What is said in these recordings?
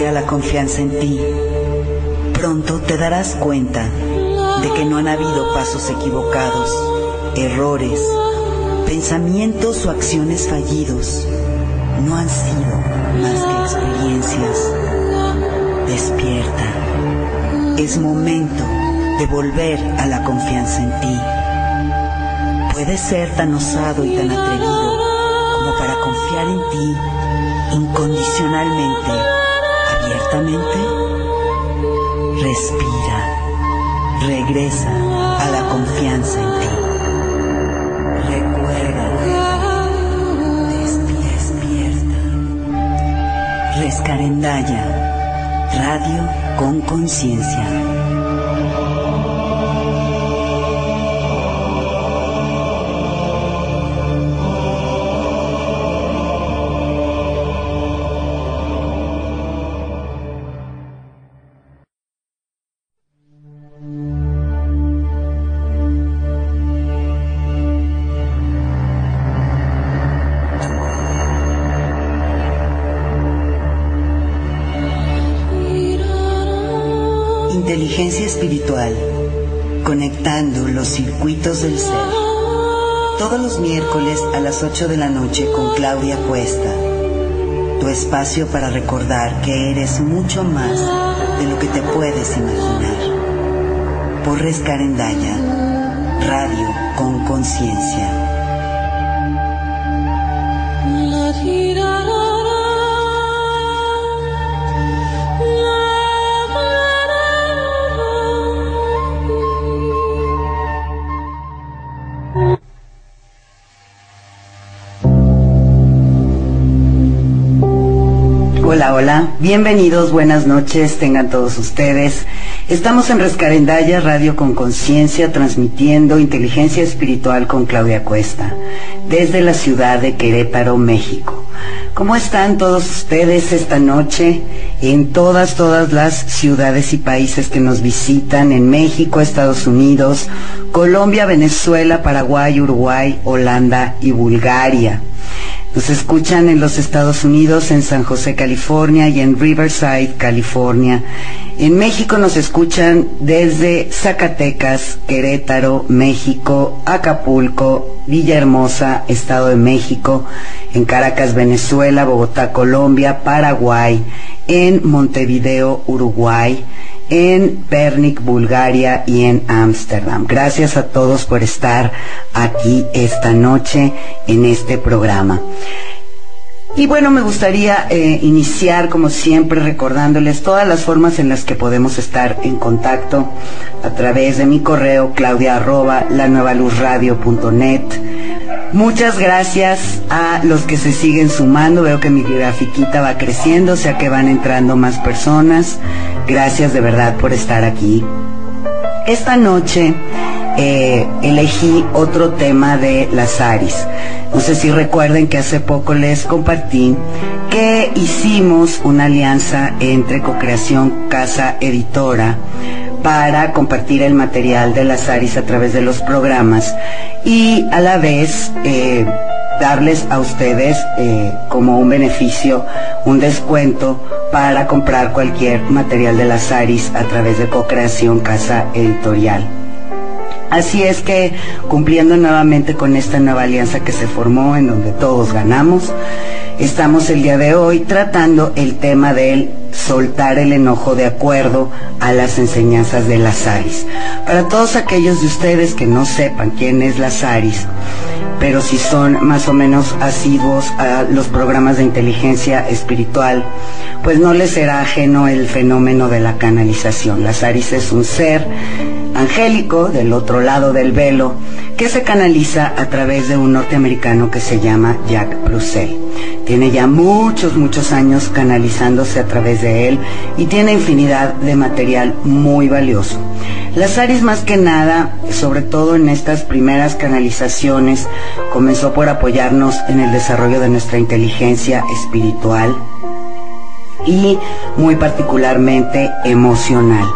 recupera la confianza en ti. Pronto te darás cuenta de que no han habido pasos equivocados, errores, pensamientos o acciones fallidos. No han sido más que experiencias. Despierta. Es momento de volver a la confianza en ti. Puedes ser tan osado y tan atrevido como para confiar en ti incondicionalmente, abiertamente. Respira. Regresa a la confianza en ti. Recuerda. Despierta. Rescarendaya, radio con conciencia. Inteligencia espiritual, conectando los circuitos del ser. Todos los miércoles a las 8 de la noche con Claudia Cuesta. Tu espacio para recordar que eres mucho más de lo que te puedes imaginar. Por Rescarendaya, radio con conciencia. Hola, hola, bienvenidos, buenas noches, tengan todos ustedes. Estamos en Rescarendaya, radio con conciencia, transmitiendo inteligencia espiritual con Claudia Cuesta, desde la ciudad de Querétaro, México. ¿Cómo están todos ustedes esta noche en todas las ciudades y países que nos visitan, en México, Estados Unidos, Colombia, Venezuela, Paraguay, Uruguay, Holanda y Bulgaria? Nos escuchan en los Estados Unidos, en San José, California, y en Riverside, California. En México nos escuchan desde Zacatecas, Querétaro, México, Acapulco, Villahermosa, Estado de México, en Caracas, Venezuela, Bogotá, Colombia, Paraguay, en Montevideo, Uruguay, en Pernik, Bulgaria, y en Ámsterdam. Gracias a todos por estar aquí esta noche en este programa. Y bueno, me gustaría iniciar como siempre recordándoles todas las formas en las que podemos estar en contacto a través de mi correo claudia@lanuevaluzradio.net. Muchas gracias a los que se siguen sumando. Veo que mi grafiquita va creciendo, o sea que van entrando más personas. Gracias de verdad por estar aquí. Esta noche elegí otro tema de las ARIS. No sé si recuerden que hace poco les compartí que hicimos una alianza entre Cocreación Casa Editora para compartir el material de las ARIS a través de los programas y a la vez darles a ustedes como un beneficio, un descuento para comprar cualquier material de las ARIS a través de Cocreación Casa Editorial. Así es que, cumpliendo nuevamente con esta nueva alianza que se formó, en donde todos ganamos, estamos el día de hoy tratando el tema del soltar el enojo de acuerdo a las enseñanzas de las ARIS. Para todos aquellos de ustedes que no sepan quién es las ARIS, pero si son más o menos asiduos a los programas de inteligencia espiritual, pues no les será ajeno el fenómeno de la canalización. Las ARIS es un ser angélico del otro lado del velo que se canaliza a través de un norteamericano que se llama Jack Purcell. Tiene ya muchos años canalizándose a través de él y tiene infinidad de material muy valioso. Las ARIS, más que nada, sobre todo en estas primeras canalizaciones, comenzó por apoyarnos en el desarrollo de nuestra inteligencia espiritual y muy particularmente emocional.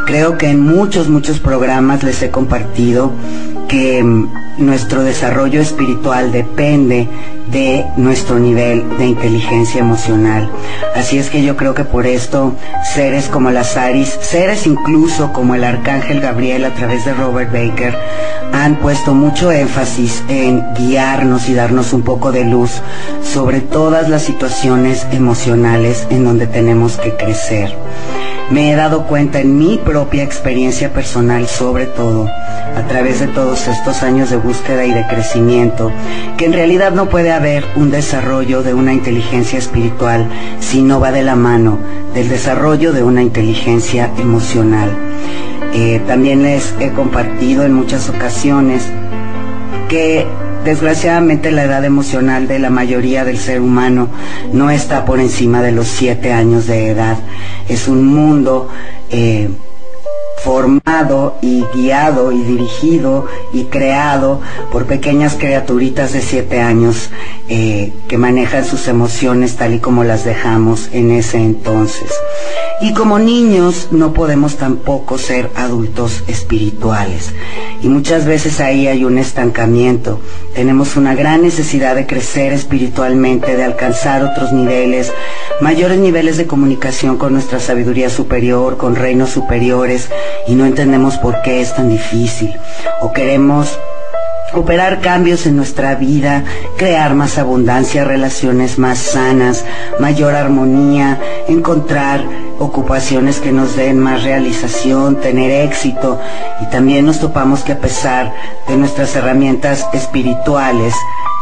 Creo que en muchos programas les he compartido que nuestro desarrollo espiritual depende de nuestro nivel de inteligencia emocional. Así es que yo creo que por esto seres como las Aries, seres incluso como el Arcángel Gabriel a través de Robert Baker, han puesto mucho énfasis en guiarnos y darnos un poco de luz sobre todas las situaciones emocionales en donde tenemos que crecer. Me he dado cuenta en mi propia experiencia personal, sobre todo, a través de todos estos años de búsqueda y de crecimiento, que en realidad no puede haber un desarrollo de una inteligencia espiritual si no va de la mano del desarrollo de una inteligencia emocional. También les he compartido en muchas ocasiones que desgraciadamente la edad emocional de la mayoría del ser humano no está por encima de los 7 años de edad. Es un mundo formado y guiado y dirigido y creado por pequeñas criaturitas de 7 años que manejan sus emociones tal y como las dejamos en ese entonces. Y como niños no podemos tampoco ser adultos espirituales. Y muchas veces ahí hay un estancamiento. Tenemos una gran necesidad de crecer espiritualmente, de alcanzar otros niveles, mayores niveles de comunicación con nuestra sabiduría superior, con reinos superiores, y no entendemos por qué es tan difícil. O queremos operar cambios en nuestra vida, crear más abundancia, relaciones más sanas, mayor armonía, encontrar ocupaciones que nos den más realización, tener éxito, y también nos topamos que a pesar de nuestras herramientas espirituales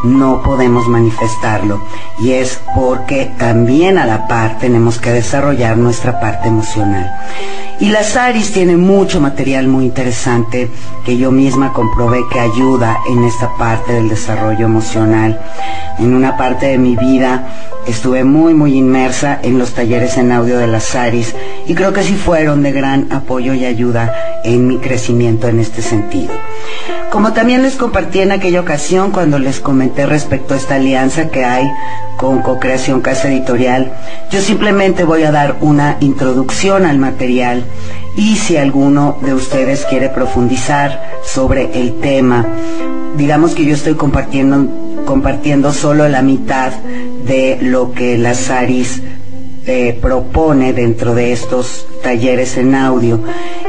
no podemos manifestarlo, y es porque también a la par tenemos que desarrollar nuestra parte emocional. Y las Aries tienen mucho material muy interesante que yo misma comprobé que ayuda en esta parte del desarrollo emocional. En una parte de mi vida estuve muy inmersa en los talleres en audio de las Aries, y creo que sí fueron de gran apoyo y ayuda en mi crecimiento en este sentido. Como también les compartí en aquella ocasión cuando les comenté respecto a esta alianza que hay con Co-Creación Casa Editorial, yo simplemente voy a dar una introducción al material, y si alguno de ustedes quiere profundizar sobre el tema, digamos que yo estoy compartiendo solo la mitad de lo que las Aries propone dentro de estos talleres en audio,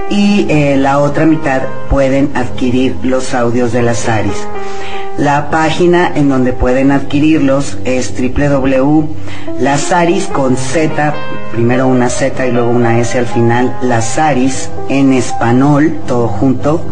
y la otra mitad pueden adquirir los audios de las Aries. La página en donde pueden adquirirlos es www.lasaris con Z, primero una Z y luego una S al final, lasaris en español, todo junto,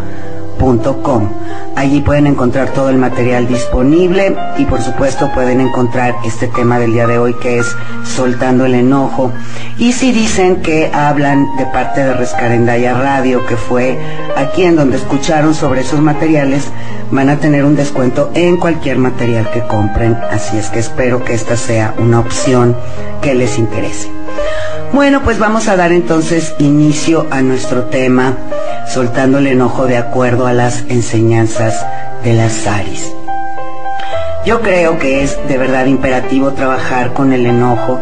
.com. Allí pueden encontrar todo el material disponible, y por supuesto pueden encontrar este tema del día de hoy, que es soltando el enojo. Y si dicen que hablan de parte de Rescarendaya Radio, que fue aquí en donde escucharon sobre esos materiales, van a tener un descuento en cualquier material que compren. Así es que espero que esta sea una opción que les interese. Bueno, pues vamos a dar entonces inicio a nuestro tema, soltando el enojo de acuerdo a las enseñanzas de las Aries. Yo creo que es de verdad imperativo trabajar con el enojo.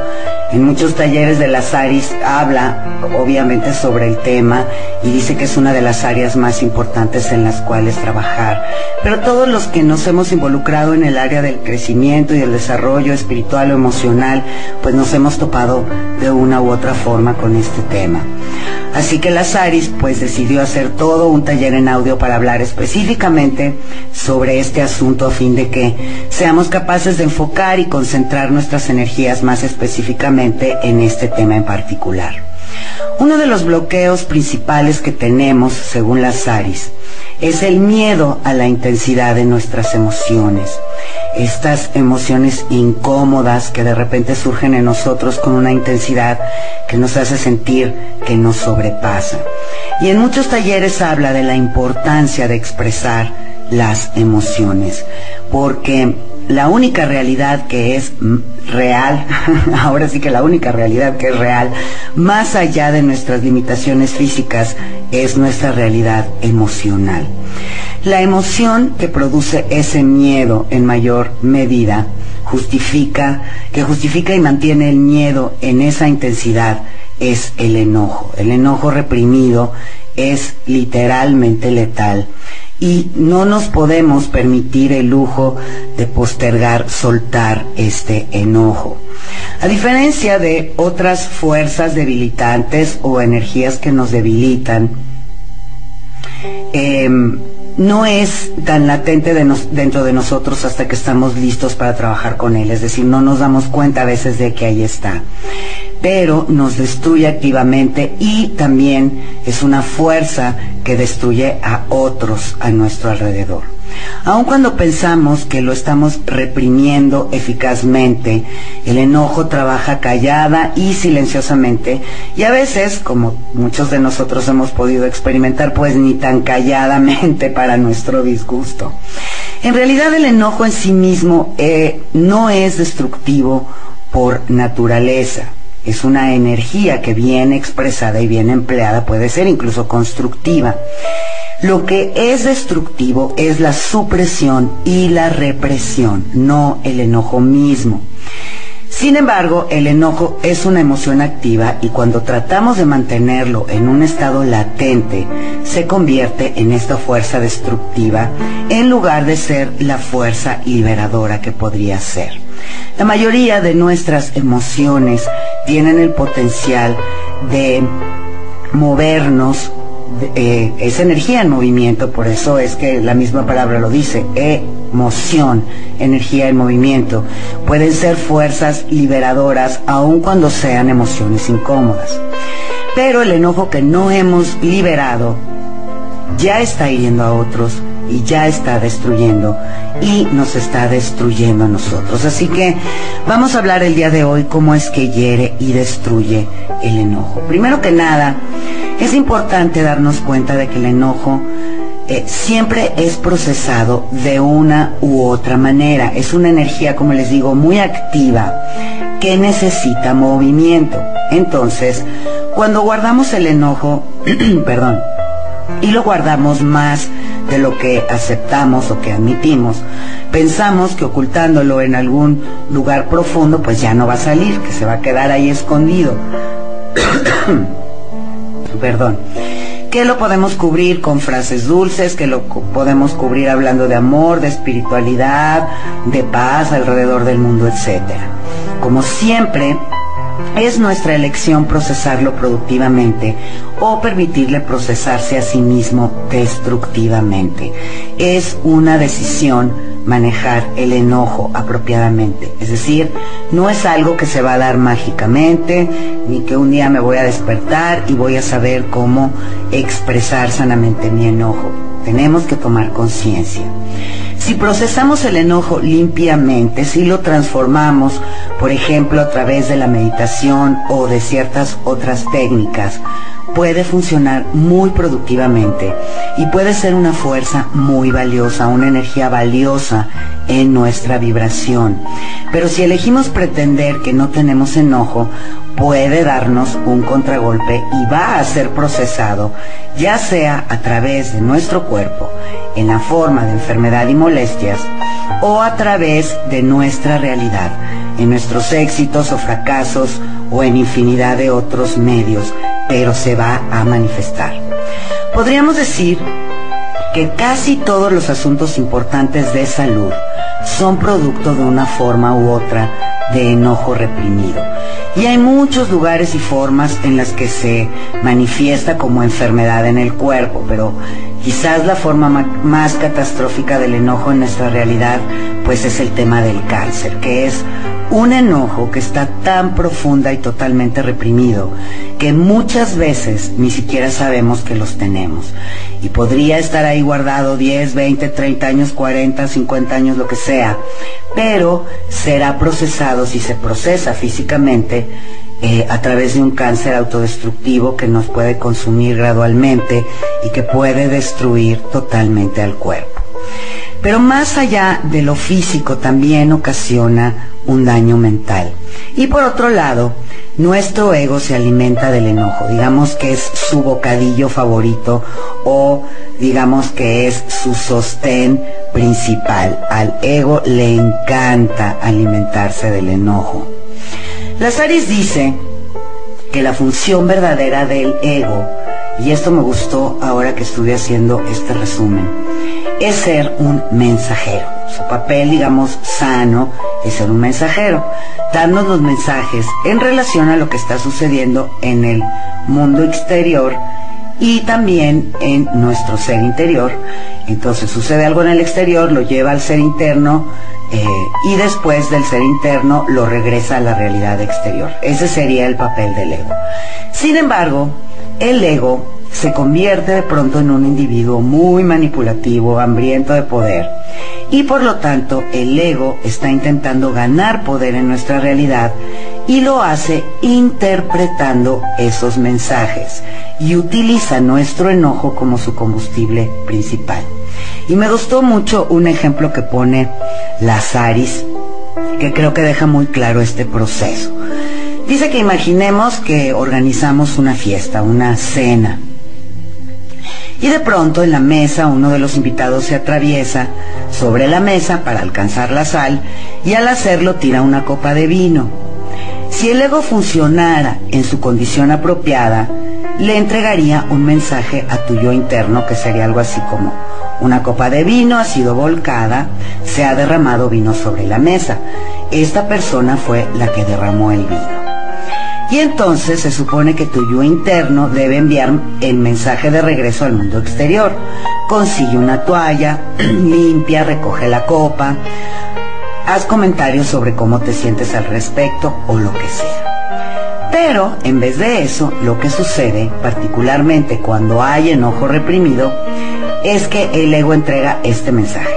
En muchos talleres de las Aries habla obviamente sobre el tema y dice que es una de las áreas más importantes en las cuales trabajar. Pero todos los que nos hemos involucrado en el área del crecimiento y del desarrollo espiritual o emocional, pues nos hemos topado de una u otra forma con este tema. Así que las Aries pues decidió hacer todo un taller en audio para hablar específicamente sobre este asunto, a fin de que seamos capaces de enfocar y concentrar nuestras energías más específicamente en este tema en particular. Uno de los bloqueos principales que tenemos, según las Aries, es el miedo a la intensidad de nuestras emociones. Estas emociones incómodas que de repente surgen en nosotros con una intensidad que nos hace sentir que nos sobrepasa. Y en muchos talleres habla de la importancia de expresar las emociones, porque la única realidad que es real, ahora sí que la única realidad que es real, más allá de nuestras limitaciones físicas, es nuestra realidad emocional. La emoción que produce ese miedo en mayor medida justifica y mantiene el miedo en esa intensidad, es el enojo. El enojo reprimido es literalmente letal y no nos podemos permitir el lujo de postergar, soltar este enojo. A diferencia de otras fuerzas debilitantes o energías que nos debilitan, no es tan latente dentro de nosotros hasta que estamos listos para trabajar con él. Es decir, no nos damos cuenta a veces de que ahí está, pero nos destruye activamente y también es una fuerza que destruye a otros a nuestro alrededor. Aun cuando pensamos que lo estamos reprimiendo eficazmente, el enojo trabaja callada y silenciosamente, y a veces, como muchos de nosotros hemos podido experimentar, pues ni tan calladamente para nuestro disgusto. En realidad el enojo en sí mismo no es destructivo por naturaleza. Es una energía que bien expresada y bien empleada puede ser incluso constructiva. Lo que es destructivo es la supresión y la represión, no el enojo mismo. Sin embargo, el enojo es una emoción activa y cuando tratamos de mantenerlo en un estado latente, se convierte en esta fuerza destructiva en lugar de ser la fuerza liberadora que podría ser. La mayoría de nuestras emociones tienen el potencial de movernos. Es energía en movimiento, por eso es que la misma palabra lo dice, emoción, energía en movimiento. Pueden ser fuerzas liberadoras aun cuando sean emociones incómodas. Pero el enojo que no hemos liberado ya está hiriendo a otros y ya está destruyendo y nos está destruyendo a nosotros. Así que vamos a hablar el día de hoy cómo es que hiere y destruye el enojo. Primero que nada, es importante darnos cuenta de que el enojo siempre es procesado de una u otra manera. Es una energía, como les digo, muy activa que necesita movimiento. Entonces, cuando guardamos el enojo, perdón, y lo guardamos más de lo que aceptamos o que admitimos, pensamos que ocultándolo en algún lugar profundo, pues ya no va a salir, que se va a quedar ahí escondido. Perdón, que lo podemos cubrir con frases dulces, que lo podemos cubrir hablando de amor, de espiritualidad, de paz alrededor del mundo, etcétera. Como siempre, es nuestra elección procesarlo productivamente o permitirle procesarse a sí mismo destructivamente. Es una decisión manejar el enojo apropiadamente. Es decir, no es algo que se va a dar mágicamente, ni que un día me voy a despertar y voy a saber cómo expresar sanamente mi enojo. Tenemos que tomar conciencia. Si procesamos el enojo limpiamente, si lo transformamos, por ejemplo, a través de la meditación o de ciertas otras técnicas, puede funcionar muy productivamente y puede ser una fuerza muy valiosa, una energía valiosa en nuestra vibración. Pero si elegimos pretender que no tenemos enojo, puede darnos un contragolpe y va a ser procesado, ya sea a través de nuestro cuerpo, en la forma de enfermedad y molestias, o a través de nuestra realidad, en nuestros éxitos o fracasos, o en infinidad de otros medios, pero se va a manifestar. Podríamos decir que casi todos los asuntos importantes de salud son producto de una forma u otra de enojo reprimido. Y hay muchos lugares y formas en las que se manifiesta como enfermedad en el cuerpo, pero quizás la forma más catastrófica del enojo en nuestra realidad, pues es el tema del cáncer, que es un enojo que está tan profunda y totalmente reprimido que muchas veces ni siquiera sabemos que los tenemos. Y podría estar ahí guardado 10, 20, 30 años, 40, 50 años, lo que sea, pero será procesado, si se procesa físicamente, a través de un cáncer autodestructivo que nos puede consumir gradualmente y que puede destruir totalmente al cuerpo. Pero más allá de lo físico, también ocasiona un daño mental. Y por otro lado, nuestro ego se alimenta del enojo, digamos que es su bocadillo favorito o digamos que es su sostén principal. Al ego le encanta alimentarse del enojo. Lazaris dice que la función verdadera del ego, y esto me gustó ahora que estuve haciendo este resumen, es ser un mensajero. Su papel, digamos, sano es ser un mensajero, darnos los mensajes en relación a lo que está sucediendo en el mundo exterior y también en nuestro ser interior. Entonces sucede algo en el exterior, lo lleva al ser interno y después del ser interno lo regresa a la realidad exterior. Ese sería el papel del ego. Sin embargo, el ego se convierte de pronto en un individuo muy manipulativo, hambriento de poder, y por lo tanto el ego está intentando ganar poder en nuestra realidad y lo hace interpretando esos mensajes y utiliza nuestro enojo como su combustible principal. Y me gustó mucho un ejemplo que pone Lazaris, que creo que deja muy claro este proceso. Dice que imaginemos que organizamos una fiesta, una cena, y de pronto en la mesa uno de los invitados se atraviesa sobre la mesa para alcanzar la sal y al hacerlo tira una copa de vino. Si el ego funcionara en su condición apropiada, le entregaría un mensaje a tu yo interno que sería algo así como: una copa de vino ha sido volcada, se ha derramado vino sobre la mesa. Esta persona fue la que derramó el vino. Y entonces se supone que tu yo interno debe enviar el mensaje de regreso al mundo exterior. Consigue una toalla, limpia, recoge la copa, haz comentarios sobre cómo te sientes al respecto o lo que sea. Pero en vez de eso, lo que sucede, particularmente cuando hay enojo reprimido, es que el ego entrega este mensaje: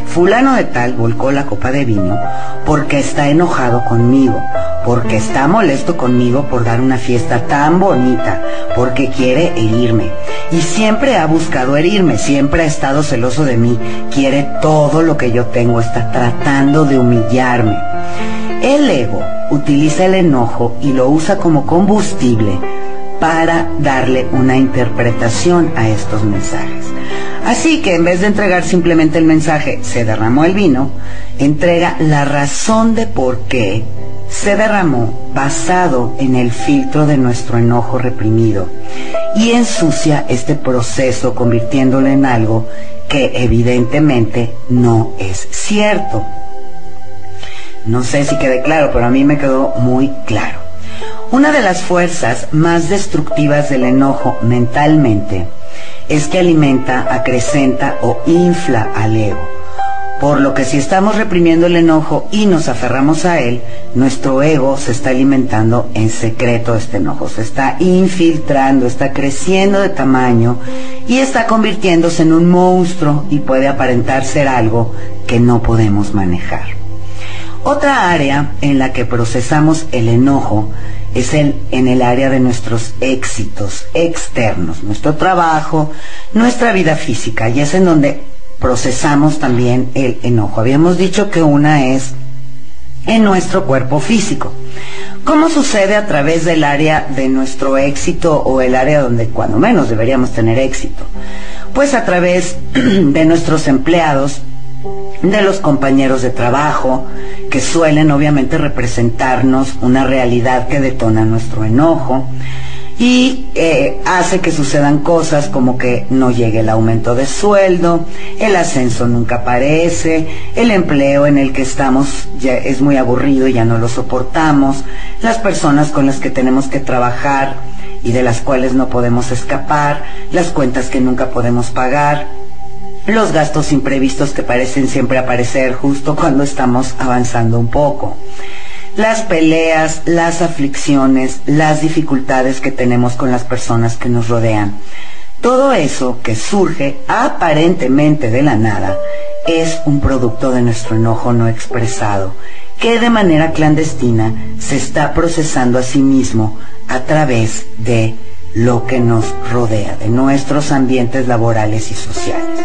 fulano de tal volcó la copa de vino porque está enojado conmigo, porque está molesto conmigo por dar una fiesta tan bonita, porque quiere herirme. Y siempre ha buscado herirme, siempre ha estado celoso de mí, quiere todo lo que yo tengo, está tratando de humillarme. El ego utiliza el enojo y lo usa como combustible para darle una interpretación a estos mensajes. Así que en vez de entregar simplemente el mensaje "se derramó el vino", entrega la razón de por qué se derramó basado en el filtro de nuestro enojo reprimido y ensucia este proceso convirtiéndolo en algo que evidentemente no es cierto. No sé si quede claro, pero a mí me quedó muy claro. Una de las fuerzas más destructivas del enojo mentalmente es que alimenta, acrecenta o infla al ego. Por lo que si estamos reprimiendo el enojo y nos aferramos a él, nuestro ego se está alimentando en secreto este enojo, se está infiltrando, está creciendo de tamaño y está convirtiéndose en un monstruo y puede aparentar ser algo que no podemos manejar. Otra área en la que procesamos el enojo es en el área de nuestros éxitos externos, nuestro trabajo, nuestra vida física, y es en donde procesamos también el enojo. Habíamos dicho que una es en nuestro cuerpo físico. ¿Cómo sucede a través del área de nuestro éxito o el área donde cuando menos deberíamos tener éxito? Pues a través de nuestros empleados, de los compañeros de trabajo, que suelen obviamente representarnos una realidad que detona nuestro enojo y hace que sucedan cosas como que no llegue el aumento de sueldo, el ascenso nunca aparece, el empleo en el que estamos ya es muy aburrido y ya no lo soportamos, las personas con las que tenemos que trabajar y de las cuales no podemos escapar, las cuentas que nunca podemos pagar, los gastos imprevistos que parecen siempre aparecer justo cuando estamos avanzando un poco, las peleas, las aflicciones, las dificultades que tenemos con las personas que nos rodean. Todo eso que surge aparentemente de la nada es un producto de nuestro enojo no expresado, que de manera clandestina se está procesando a sí mismo a través de lo que nos rodea, de nuestros ambientes laborales y sociales.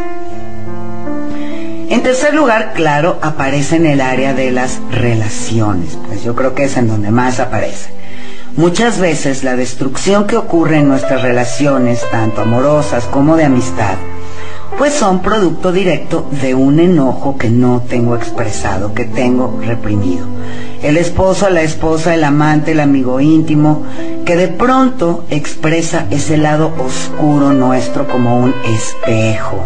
En tercer lugar, claro, aparece en el área de las relaciones, pues yo creo que es en donde más aparece. Muchas veces la destrucción que ocurre en nuestras relaciones, tanto amorosas como de amistad, pues son producto directo de un enojo que no tengo expresado, que tengo reprimido. El esposo, la esposa, el amante, el amigo íntimo, que de pronto expresa ese lado oscuro nuestro como un espejo.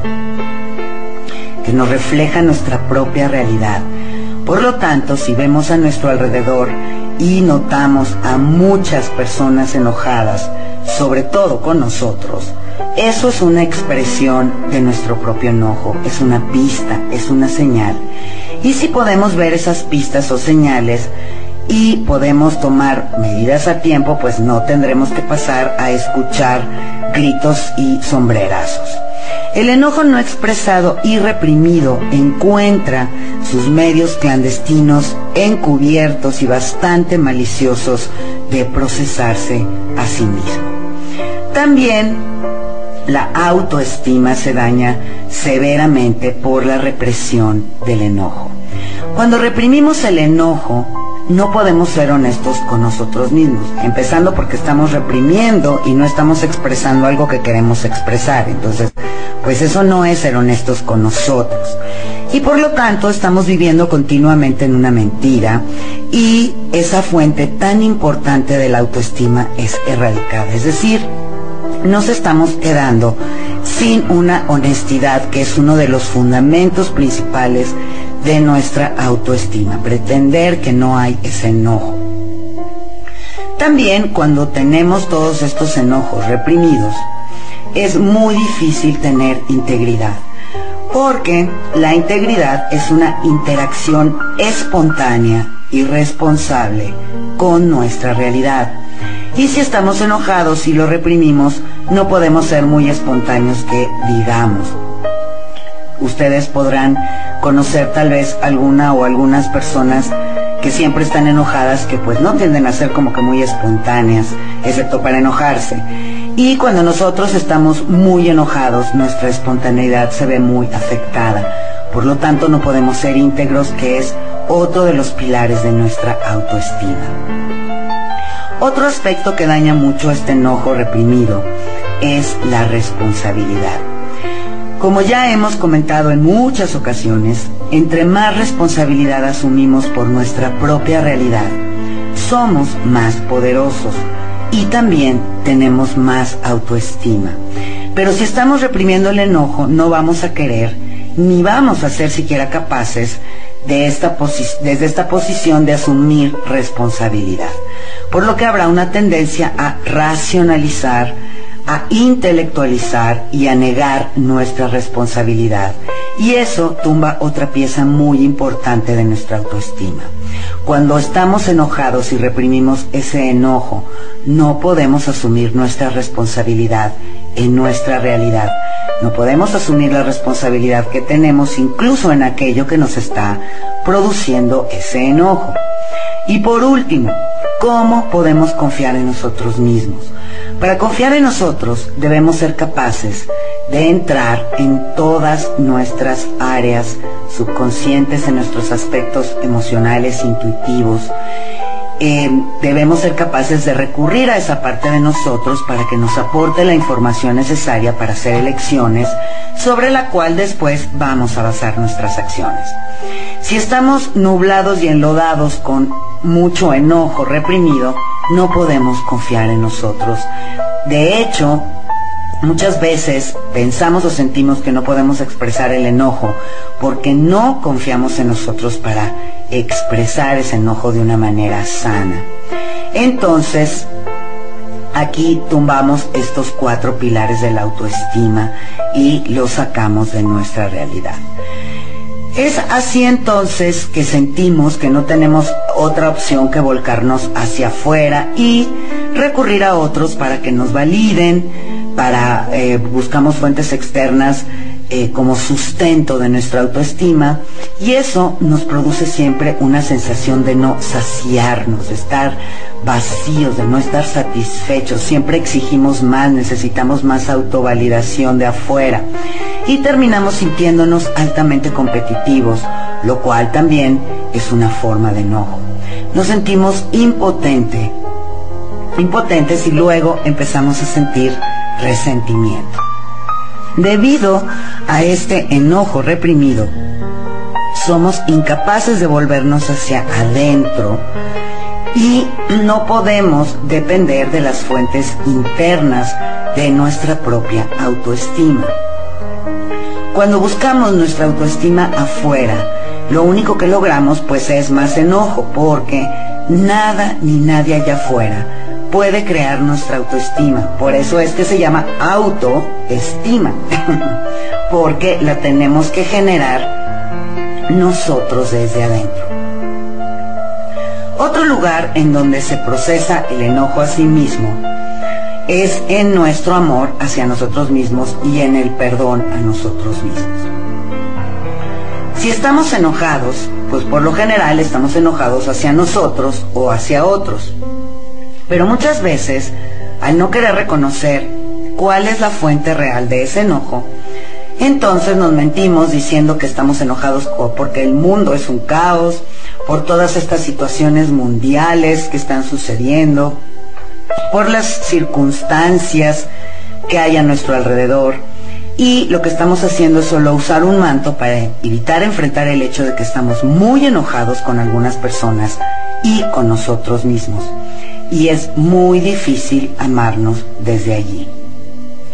que nos refleja nuestra propia realidad. Por lo tanto, si vemos a nuestro alrededor y notamos a muchas personas enojadas, sobre todo con nosotros, eso es una expresión de nuestro propio enojo, es una pista, es una señal. Y si podemos ver esas pistas o señales y podemos tomar medidas a tiempo, pues no tendremos que pasar a escuchar gritos y sombrerazos. El enojo no expresado y reprimido encuentra sus medios clandestinos, encubiertos y bastante maliciosos de procesarse a sí mismo. También la autoestima se daña severamente por la represión del enojo. Cuando reprimimos el enojo, no podemos ser honestos con nosotros mismos, empezando porque estamos reprimiendo y no estamos expresando algo que queremos expresar. Entonces, pues eso no es ser honestos con nosotros. Y por lo tanto estamos viviendo continuamente en una mentira y esa fuente tan importante de la autoestima es erradicada. Es decir, nos estamos quedando sin una honestidad que es uno de los fundamentos principales de nuestra autoestima, pretender que no hay ese enojo. También cuando tenemos todos estos enojos reprimidos, es muy difícil tener integridad, porque la integridad es una interacción espontánea y responsable con nuestra realidad. Y si estamos enojados y lo reprimimos, no podemos ser muy espontáneos que digamos. Ustedes podrán conocer tal vez alguna o algunas personas que siempre están enojadas, que pues no tienden a ser como que muy espontáneas, excepto para enojarse. Y cuando nosotros estamos muy enojados, nuestra espontaneidad se ve muy afectada. Por lo tanto, no podemos ser íntegros, que es otro de los pilares de nuestra autoestima. Otro aspecto que daña mucho este enojo reprimido es la responsabilidad. Como ya hemos comentado en muchas ocasiones, entre más responsabilidad asumimos por nuestra propia realidad, somos más poderosos y también tenemos más autoestima. Pero si estamos reprimiendo el enojo, no vamos a querer ni vamos a ser siquiera capaces desde esta posición de asumir responsabilidad. Por lo que habrá una tendencia a racionalizar, a intelectualizar y a negar nuestra responsabilidad. Y eso tumba otra pieza muy importante de nuestra autoestima. Cuando estamos enojados y reprimimos ese enojo, no podemos asumir nuestra responsabilidad en nuestra realidad. No podemos asumir la responsabilidad que tenemos incluso en aquello que nos está produciendo ese enojo. Y por último, ¿cómo podemos confiar en nosotros mismos? Para confiar en nosotros debemos ser capaces de entrar en todas nuestras áreas subconscientes, en nuestros aspectos emocionales, intuitivos. Debemos ser capaces de recurrir a esa parte de nosotros para que nos aporte la información necesaria para hacer elecciones sobre la cual después vamos a basar nuestras acciones. Si estamos nublados y enlodados con mucho enojo reprimido, no podemos confiar en nosotros. De hecho, muchas veces pensamos o sentimos que no podemos expresar el enojo porque no confiamos en nosotros para expresar ese enojo de una manera sana. Entonces, aquí tumbamos estos 4 pilares de la autoestima y los sacamos de nuestra realidad. Es así entonces que sentimos que no tenemos otra opción que volcarnos hacia afuera y recurrir a otros para que nos validen, buscamos fuentes externas como sustento de nuestra autoestima, y eso nos produce siempre una sensación de no saciarnos, de estar vacíos, de no estar satisfechos. Siempre exigimos más, necesitamos más autovalidación de afuera y terminamos sintiéndonos altamente competitivos, lo cual también es una forma de enojo. Nos sentimos impotentes y luego empezamos a sentir resentimiento. Debido a este enojo reprimido, somos incapaces de volvernos hacia adentro y no podemos depender de las fuentes internas de nuestra propia autoestima. Cuando buscamos nuestra autoestima afuera, lo único que logramos pues es más enojo, porque nada ni nadie allá afuera puede crear nuestra autoestima. Por eso es que se llama autoestima, porque la tenemos que generar nosotros desde adentro. Otro lugar en donde se procesa el enojo a sí mismo es en nuestro amor hacia nosotros mismos y en el perdón a nosotros mismos. Si estamos enojados, pues por lo general estamos enojados hacia nosotros o hacia otros. Pero muchas veces, al no querer reconocer cuál es la fuente real de ese enojo, entonces nos mentimos diciendo que estamos enojados porque el mundo es un caos, por todas estas situaciones mundiales que están sucediendo, por las circunstancias que hay a nuestro alrededor, y lo que estamos haciendo es solo usar un manto para evitar enfrentar el hecho de que estamos muy enojados con algunas personas y con nosotros mismos. Y es muy difícil amarnos desde allí.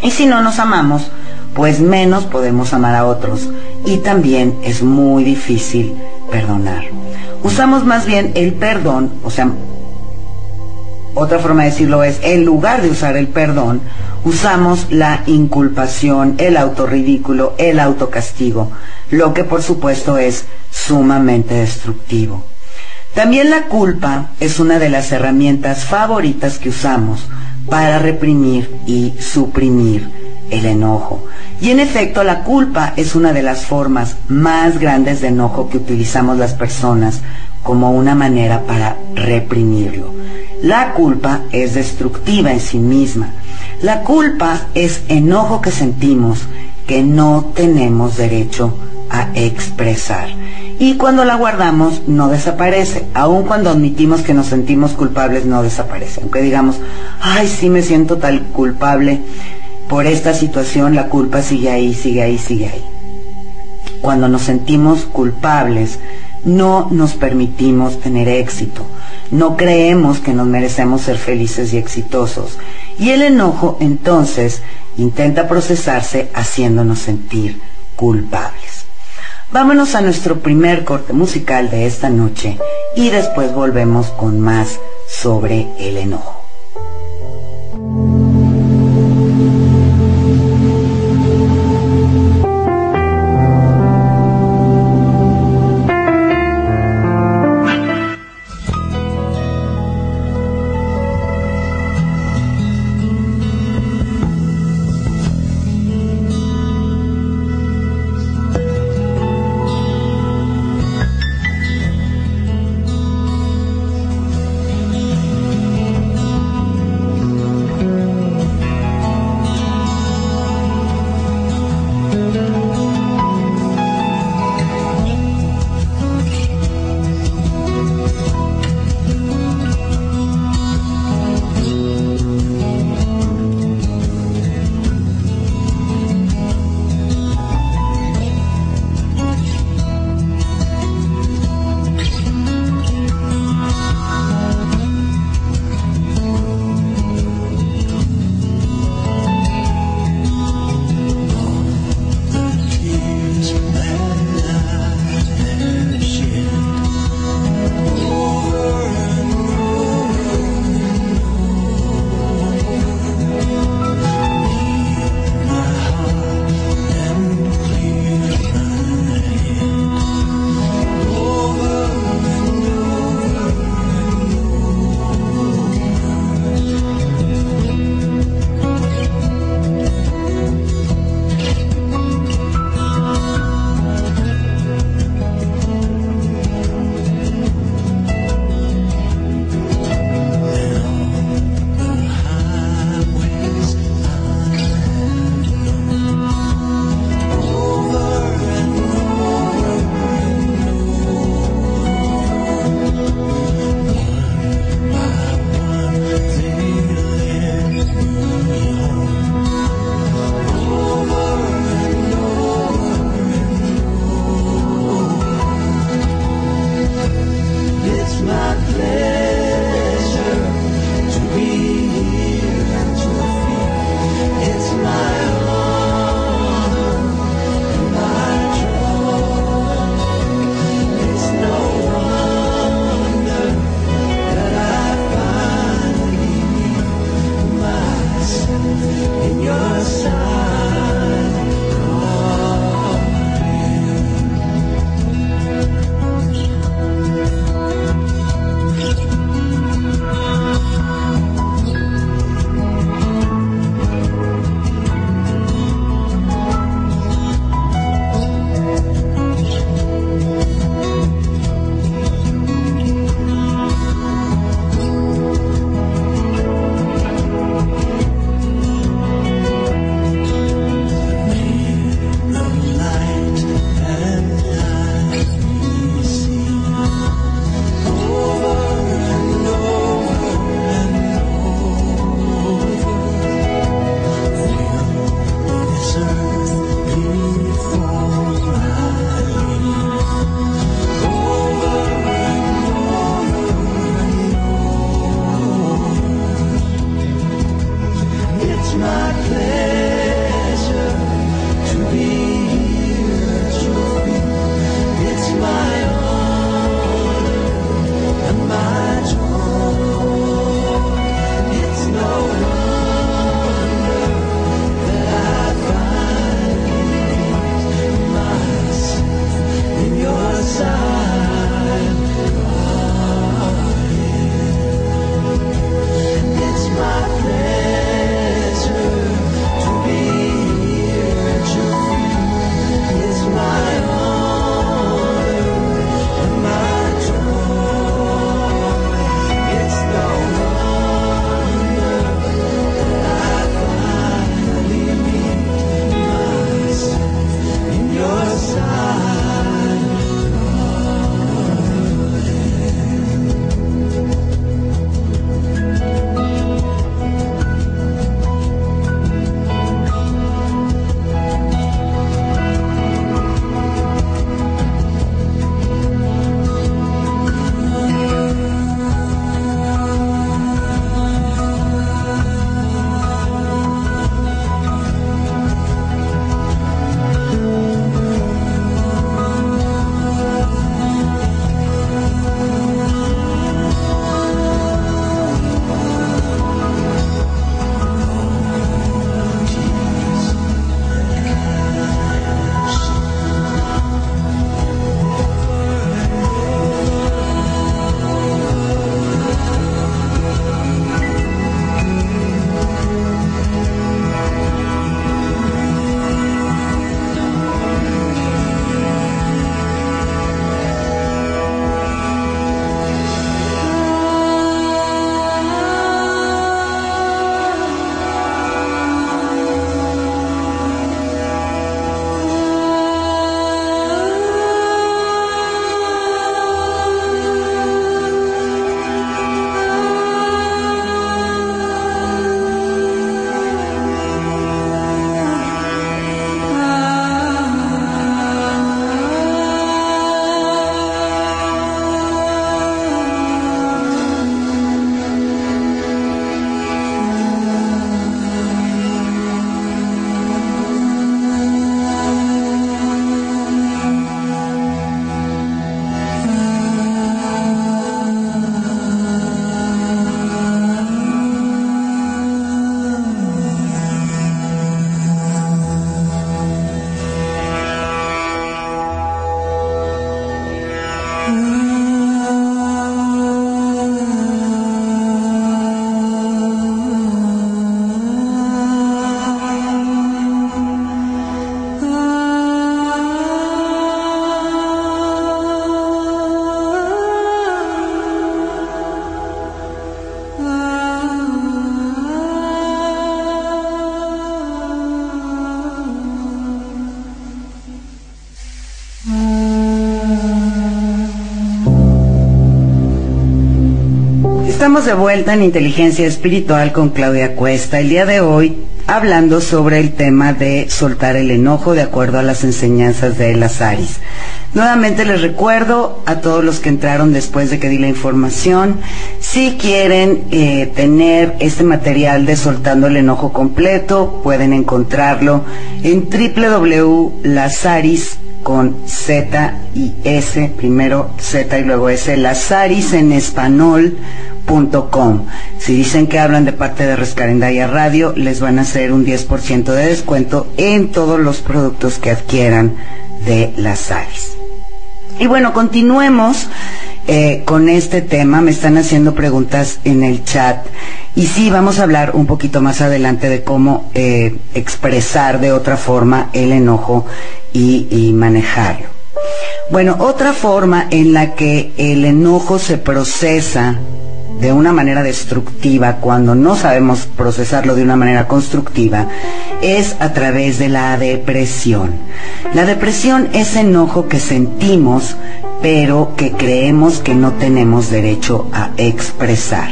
Y si no nos amamos, pues menos podemos amar a otros, y también es muy difícil perdonar. Usamos más bien el perdón, o sea, otra forma de decirlo es, en lugar de usar el perdón, usamos la inculpación, el autorridículo, el autocastigo, lo que por supuesto es sumamente destructivo. También la culpa es una de las herramientas favoritas que usamos para reprimir y suprimir el enojo. Y en efecto, la culpa es una de las formas más grandes de enojo que utilizamos las personas como una manera para reprimirlo. La culpa es destructiva en sí misma. La culpa es enojo que sentimos que no tenemos derecho a expresar. Y cuando la guardamos, no desaparece. Aun cuando admitimos que nos sentimos culpables, no desaparece. Aunque digamos, ay, sí me siento tal culpable por esta situación, la culpa sigue ahí, sigue ahí, sigue ahí. Cuando nos sentimos culpables, no nos permitimos tener éxito. No creemos que nos merecemos ser felices y exitosos. Y el enojo, entonces, intenta procesarse haciéndonos sentir culpables. Vámonos a nuestro primer corte musical de esta noche y después volvemos con más sobre el enojo. estamos de vuelta en Inteligencia Espiritual con Claudia Cuesta. El día de hoy hablando sobre el tema de soltar el enojo de acuerdo a las enseñanzas de Lazaris. Nuevamente les recuerdo a todos los que entraron después de que di la información, si quieren tener este material de Soltando el Enojo completo, pueden encontrarlo en www.lazaris con Z y S, primero Z y luego S, lazarisenespanol.com. Si dicen que hablan de parte de Rescarendaya Radio, les van a hacer un 10% de descuento en todos los productos que adquieran de Lazaris. Y bueno, continuemos con este tema. Me están haciendo preguntas en el chat y sí, vamos a hablar un poquito más adelante de cómo expresar de otra forma el enojo y manejarlo. Bueno, otra forma en la que el enojo se procesa de una manera destructiva, cuando no sabemos procesarlo de una manera constructiva, es a través de la depresión. La depresión es enojo que sentimos, pero que creemos que no tenemos derecho a expresar.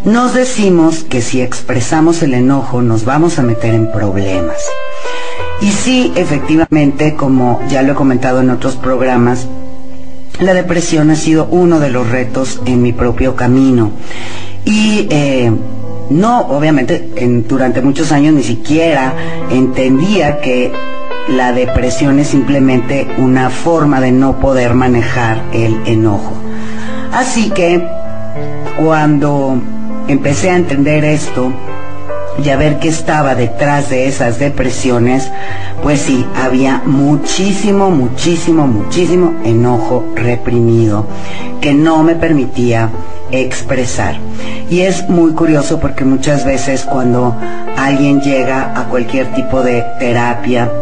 Nos decimos que si expresamos el enojo nos vamos a meter en problemas. Y sí, efectivamente, como ya lo he comentado en otros programas, la depresión ha sido uno de los retos en mi propio camino. Y no, obviamente, durante muchos años ni siquiera entendía que la depresión es simplemente una forma de no poder manejar el enojo. Así que cuando empecé a entender esto y a ver qué estaba detrás de esas depresiones, pues sí, había muchísimo enojo reprimido que no me permitía expresar. Y es muy curioso porque muchas veces cuando alguien llega a cualquier tipo de terapia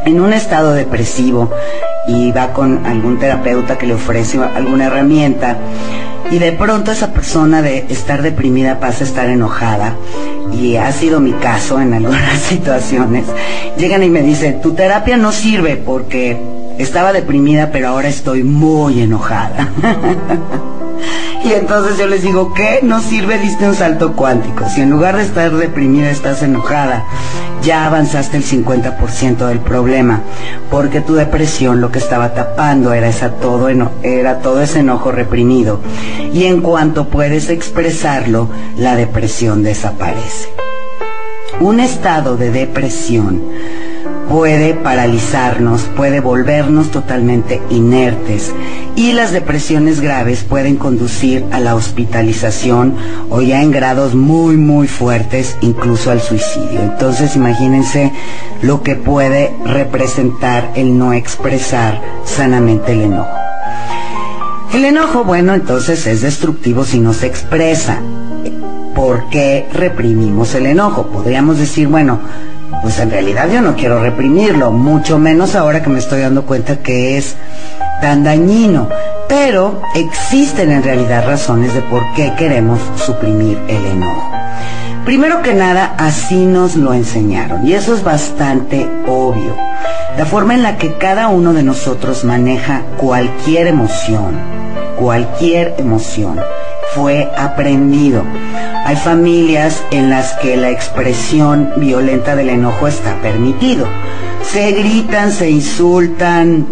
en un estado depresivo y va con algún terapeuta que le ofrece alguna herramienta, y de pronto esa persona de estar deprimida pasa a estar enojada, y ha sido mi caso en algunas situaciones, llegan y me dicen, tu terapia no sirve porque estaba deprimida pero ahora estoy muy enojada. Y entonces yo les digo, ¿qué? No sirve, diste un salto cuántico. Si en lugar de estar deprimida estás enojada, ya avanzaste el 50% del problema, porque tu depresión lo que estaba tapando era todo ese enojo reprimido. Y en cuanto puedes expresarlo, la depresión desaparece. Un estado de depresión puede paralizarnos, puede volvernos totalmente inertes, y las depresiones graves pueden conducir a la hospitalización o ya en grados muy fuertes, incluso al suicidio. Entonces imagínense lo que puede representar el no expresar sanamente el enojo. El enojo, bueno, entonces es destructivo si no se expresa. ¿Por qué reprimimos el enojo? Podríamos decir, bueno, pues en realidad yo no quiero reprimirlo, mucho menos ahora que me estoy dando cuenta que es tan dañino. Pero existen en realidad razones de por qué queremos suprimir el enojo. Primero que nada, así nos lo enseñaron, y eso es bastante obvio. La forma en la que cada uno de nosotros maneja cualquier emoción, fue aprendido. Hay familias en las que la expresión violenta del enojo está permitido. Se gritan, se insultan,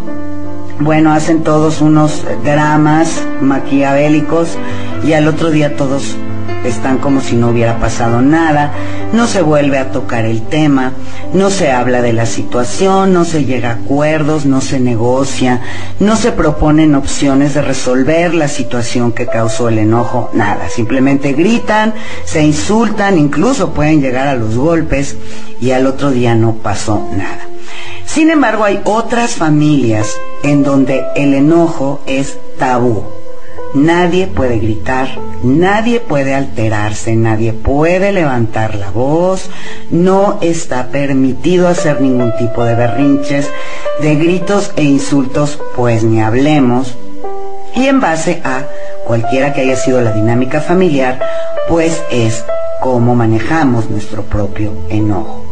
bueno, hacen todos unos dramas maquiavélicos y al otro día todos están como si no hubiera pasado nada. No se vuelve a tocar el tema, no se habla de la situación, no se llega a acuerdos, no se negocia, no se proponen opciones de resolver la situación que causó el enojo, nada. Simplemente gritan, se insultan, incluso pueden llegar a los golpes y al otro día no pasó nada. Sin embargo, hay otras familias en donde el enojo es tabú. Nadie puede gritar, nadie puede alterarse, nadie puede levantar la voz, no está permitido hacer ningún tipo de berrinches, de gritos e insultos, pues ni hablemos. Y en base a cualquiera que haya sido la dinámica familiar, pues es cómo manejamos nuestro propio enojo.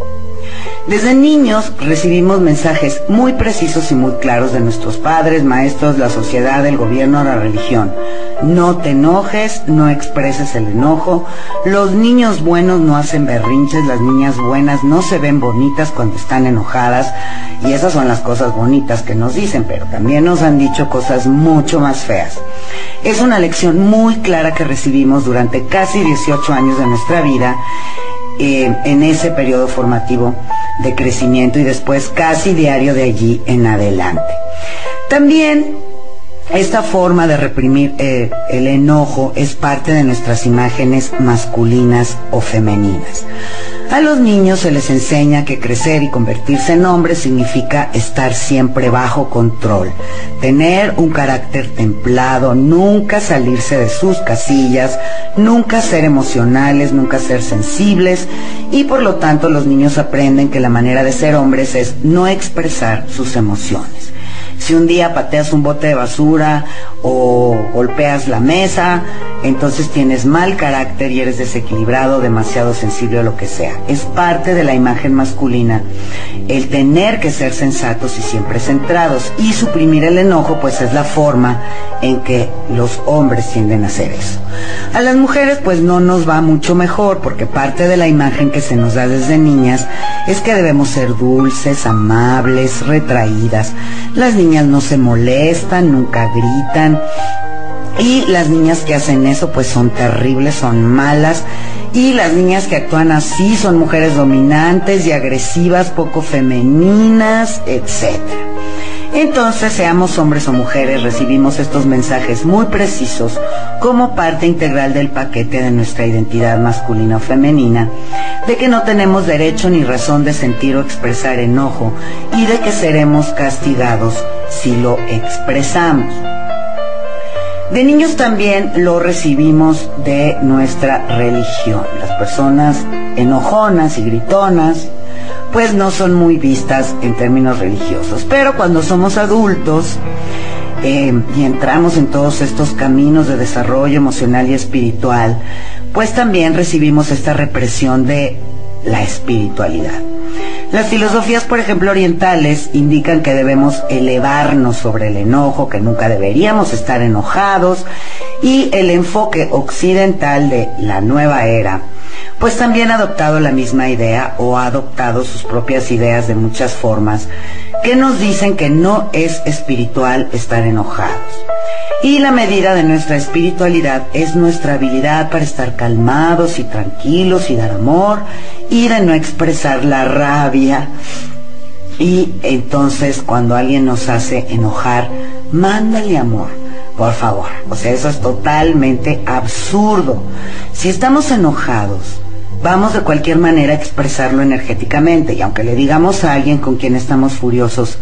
Desde niños recibimos mensajes muy precisos y muy claros de nuestros padres, maestros, la sociedad, el gobierno, la religión. No te enojes, no expreses el enojo. Los niños buenos no hacen berrinches, las niñas buenas no se ven bonitas cuando están enojadas. Y esas son las cosas bonitas que nos dicen, pero también nos han dicho cosas mucho más feas. Es una lección muy clara que recibimos durante casi 18 años de nuestra vida, en ese periodo formativo de crecimiento y después casi diario de allí en adelante. También esta forma de reprimir el enojo es parte de nuestras imágenes masculinas o femeninas. A los niños se les enseña que crecer y convertirse en hombres significa estar siempre bajo control, tener un carácter templado, nunca salirse de sus casillas, nunca ser emocionales, nunca ser sensibles, y por lo tanto los niños aprenden que la manera de ser hombres es no expresar sus emociones. Si un día pateas un bote de basura o golpeas la mesa, entonces tienes mal carácter y eres desequilibrado, demasiado sensible o lo que sea. Es parte de la imagen masculina el tener que ser sensatos y siempre centrados, y suprimir el enojo pues es la forma en que los hombres tienden a hacer eso. A las mujeres pues no nos va mucho mejor, porque parte de la imagen que se nos da desde niñas es que debemos ser dulces, amables, retraídas. Las niñas no se molestan, nunca gritan, y las niñas que hacen eso pues son terribles, son malas, y las niñas que actúan así son mujeres dominantes y agresivas, poco femeninas, etc. Entonces, seamos hombres o mujeres, recibimos estos mensajes muy precisos como parte integral del paquete de nuestra identidad masculina o femenina, de que no tenemos derecho ni razón de sentir o expresar enojo, y de que seremos castigados si lo expresamos. De niños también lo recibimos de nuestra religión. Las personas enojonas y gritonas pues no son muy vistas en términos religiosos, pero cuando somos adultos y entramos en todos estos caminos de desarrollo emocional y espiritual, pues también recibimos esta represión de la espiritualidad. Las filosofías, por ejemplo, orientales, indican que debemos elevarnos sobre el enojo, que nunca deberíamos estar enojados, y el enfoque occidental de la nueva era pues también ha adoptado la misma idea, o ha adoptado sus propias ideas de muchas formas, que nos dicen que no es espiritual estar enojados. Y la medida de nuestra espiritualidad es nuestra habilidad para estar calmados y tranquilos y dar amor, y de no expresar la rabia. Y entonces cuando alguien nos hace enojar, mándale amor, por favor. O sea, eso es totalmente absurdo. Si estamos enojados, vamos de cualquier manera a expresarlo energéticamente, y aunque le digamos a alguien con quien estamos furiosos,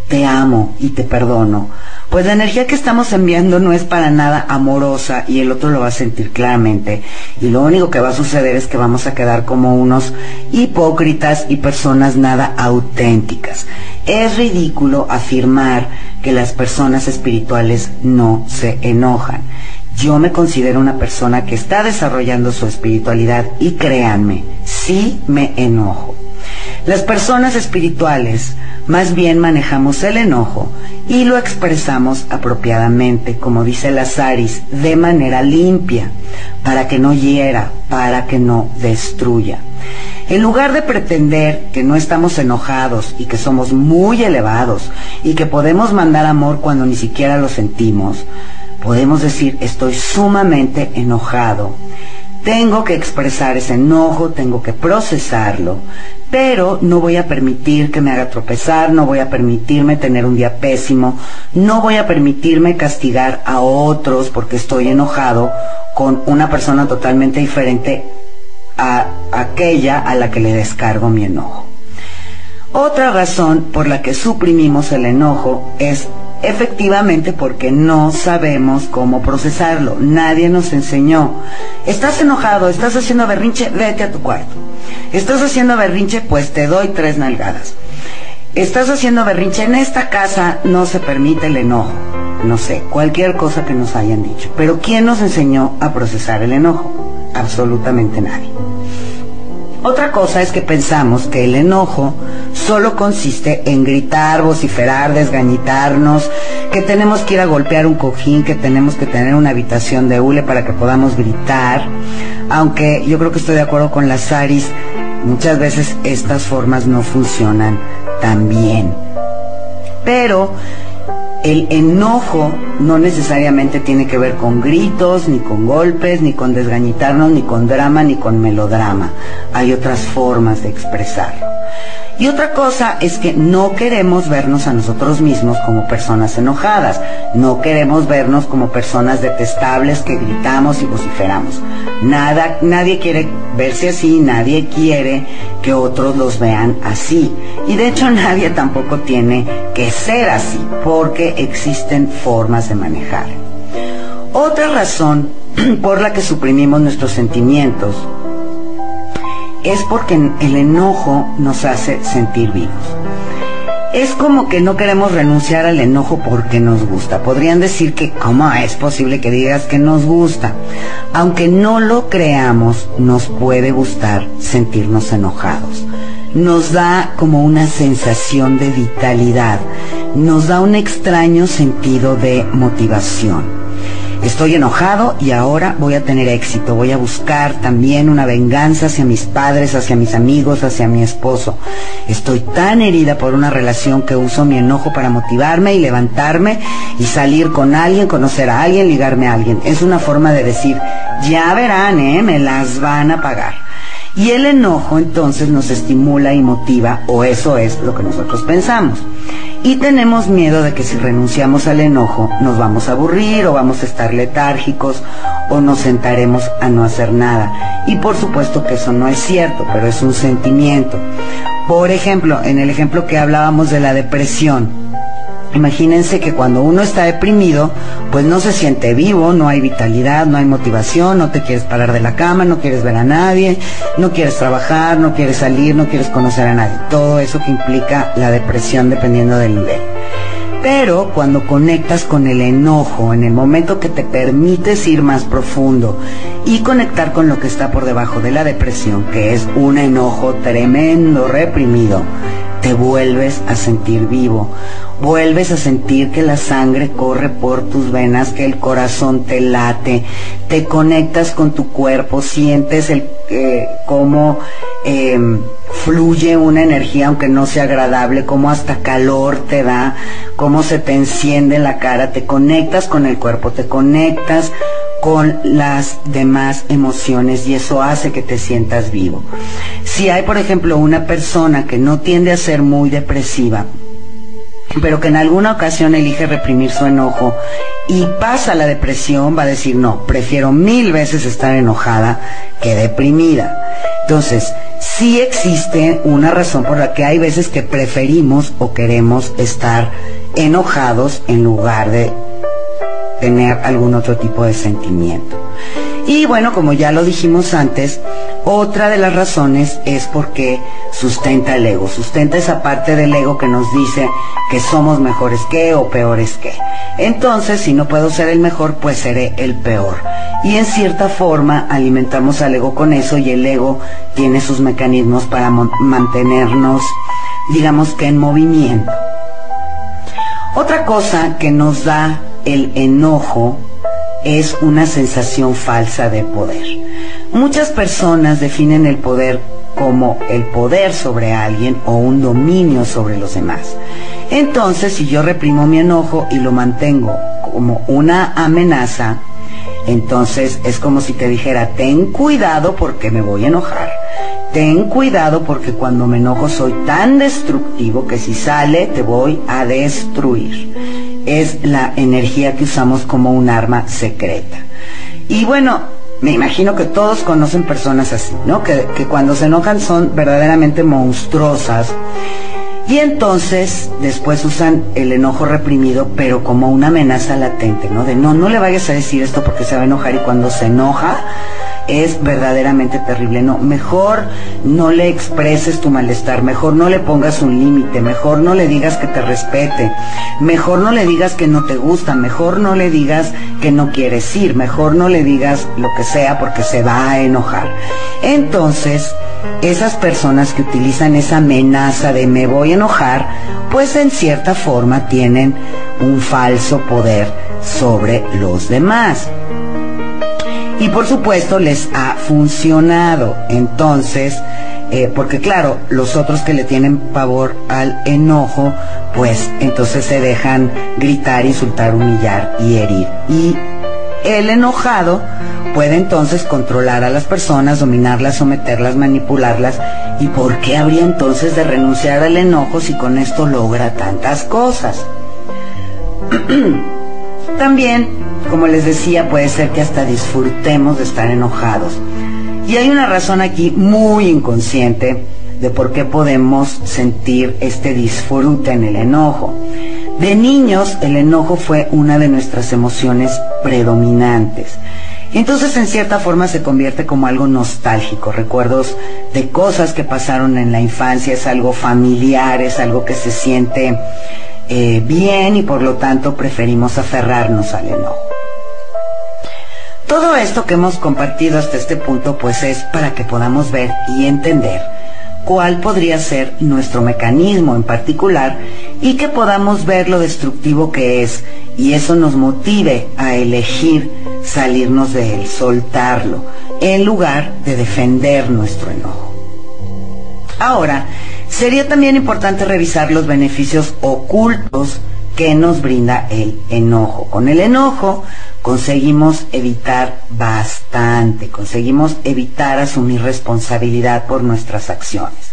te amo y te perdono, pues la energía que estamos enviando no es para nada amorosa, y el otro lo va a sentir claramente, y lo único que va a suceder es que vamos a quedar como unos hipócritas y personas nada auténticas. Es ridículo afirmar que las personas espirituales no se enojan. Yo me considero una persona que está desarrollando su espiritualidad, y créanme, sí me enojo. Las personas espirituales más bien manejamos el enojo y lo expresamos apropiadamente, como dice Lazaris, de manera limpia, para que no hiera, para que no destruya. En lugar de pretender que no estamos enojados y que somos muy elevados y que podemos mandar amor cuando ni siquiera lo sentimos, podemos decir: estoy sumamente enojado. Tengo que expresar ese enojo, tengo que procesarlo, pero no voy a permitir que me haga tropezar, no voy a permitirme tener un día pésimo, no voy a permitirme castigar a otros porque estoy enojado con una persona totalmente diferente a aquella a la que le descargo mi enojo. Otra razón por la que suprimimos el enojo es efectivamente porque no sabemos cómo procesarlo. Nadie nos enseñó. Estás enojado, estás haciendo berrinche, vete a tu cuarto. Estás haciendo berrinche, pues te doy 3 nalgadas. Estás haciendo berrinche, en esta casa no se permite el enojo. No sé, cualquier cosa que nos hayan dicho. Pero ¿quién nos enseñó a procesar el enojo? Absolutamente nadie. Otra cosa es que pensamos que el enojo solo consiste en gritar, vociferar, desgañitarnos, que tenemos que ir a golpear un cojín, que tenemos que tener una habitación de hule para que podamos gritar, aunque yo creo que estoy de acuerdo con las Saris, muchas veces estas formas no funcionan tan bien. Pero el enojo no necesariamente tiene que ver con gritos, ni con golpes, ni con desgañitarnos, ni con drama, ni con melodrama. Hay otras formas de expresarlo. Y otra cosa es que no queremos vernos a nosotros mismos como personas enojadas. No queremos vernos como personas detestables que gritamos y vociferamos. Nadie quiere verse así, nadie quiere que otros los vean así. Y de hecho nadie tampoco tiene que ser así, porque existen formas de manejar. Otra razón por la que suprimimos nuestros sentimientos es porque el enojo nos hace sentir vivos. Es como que no queremos renunciar al enojo porque nos gusta. Podrían decir que, ¿cómo es posible que digas que nos gusta? Aunque no lo creamos, nos puede gustar sentirnos enojados. Nos da como una sensación de vitalidad, nos da un extraño sentido de motivación. Estoy enojado y ahora voy a tener éxito, voy a buscar también una venganza hacia mis padres, hacia mis amigos, hacia mi esposo. Estoy tan herida por una relación que uso mi enojo para motivarme y levantarme y salir con alguien, conocer a alguien, ligarme a alguien. Es una forma de decir, ya verán, me las van a pagar. Y el enojo entonces nos estimula y motiva, o eso es lo que nosotros pensamos. Y tenemos miedo de que si renunciamos al enojo nos vamos a aburrir o vamos a estar letárgicos o nos sentaremos a no hacer nada. Y por supuesto que eso no es cierto, pero es un sentimiento. Por ejemplo, en el ejemplo que hablábamos de la depresión, imagínense que cuando uno está deprimido, pues no se siente vivo, no hay vitalidad, no hay motivación, no te quieres parar de la cama, no quieres ver a nadie, no quieres trabajar, no quieres salir, no quieres conocer a nadie. Todo eso que implica la depresión dependiendo del nivel. Pero cuando conectas con el enojo, en el momento que te permites ir más profundo y conectar con lo que está por debajo de la depresión, que es un enojo tremendo, reprimido, te vuelves a sentir vivo, vuelves a sentir que la sangre corre por tus venas, que el corazón te late, te conectas con tu cuerpo, sientes cómo fluye una energía aunque no sea agradable, cómo hasta calor te da, cómo se te enciende la cara, te conectas con el cuerpo, te conectas con las demás emociones y eso hace que te sientas vivo. Si hay, por ejemplo, una persona que no tiende a ser muy depresiva, pero que en alguna ocasión elige reprimir su enojo y pasa la depresión, va a decir, no, prefiero 1000 veces estar enojada que deprimida. Entonces, sí existe una razón por la que hay veces que preferimos o queremos estar enojados en lugar de tener algún otro tipo de sentimiento. Y bueno, como ya lo dijimos antes, otra de las razones es porque sustenta el ego, sustenta esa parte del ego que nos dice que somos mejores que o peores que. Entonces, si no puedo ser el mejor, pues seré el peor. Y en cierta forma alimentamos al ego con eso y el ego tiene sus mecanismos para mantenernos, digamos que en movimiento. Otra cosa que nos da el enojo es una sensación falsa de poder. Muchas personas definen el poder como el poder sobre alguien o un dominio sobre los demás. Entonces, si yo reprimo mi enojo y lo mantengo como una amenaza, entonces es como si te dijera, ten cuidado porque me voy a enojar. Ten cuidado porque cuando me enojo soy tan destructivo que si sale te voy a destruir. Es la energía que usamos como un arma secreta. Y bueno, me imagino que todos conocen personas así, ¿no? Que cuando se enojan son verdaderamente monstruosas. Y entonces después usan el enojo reprimido, pero como una amenaza latente, ¿no? De no le vayas a decir esto porque se va a enojar, y cuando se enoja es verdaderamente terrible. No, mejor no le expreses tu malestar, mejor no le pongas un límite, mejor no le digas que te respete, mejor no le digas que no te gusta, mejor no le digas que no quieres ir, mejor no le digas lo que sea porque se va a enojar. Entonces, esas personas que utilizan esa amenaza de me voy a enojar, pues en cierta forma tienen un falso poder sobre los demás. Y por supuesto les ha funcionado. Entonces, porque claro, los otros que le tienen pavor al enojo, pues entonces se dejan gritar, insultar, humillar y herir. Y el enojado puede entonces controlar a las personas, dominarlas, someterlas, manipularlas. ¿Y por qué habría entonces de renunciar al enojo si con esto logra tantas cosas? También, como les decía, puede ser que hasta disfrutemos de estar enojados. Y hay una razón aquí muy inconsciente de por qué podemos sentir este disfrute en el enojo. De niños, el enojo fue una de nuestras emociones predominantes. Entonces, en cierta forma, se convierte como algo nostálgico, recuerdos de cosas que pasaron en la infancia, es algo familiar, es algo que se siente bien y por lo tanto preferimos aferrarnos al enojo. Todo esto que hemos compartido hasta este punto pues es para que podamos ver y entender cuál podría ser nuestro mecanismo en particular y que podamos ver lo destructivo que es y eso nos motive a elegir salirnos de él, soltarlo, en lugar de defender nuestro enojo. Ahora, sería también importante revisar los beneficios ocultos que nos brinda el enojo. Con el enojo conseguimos evitar bastante, conseguimos evitar asumir responsabilidad por nuestras acciones.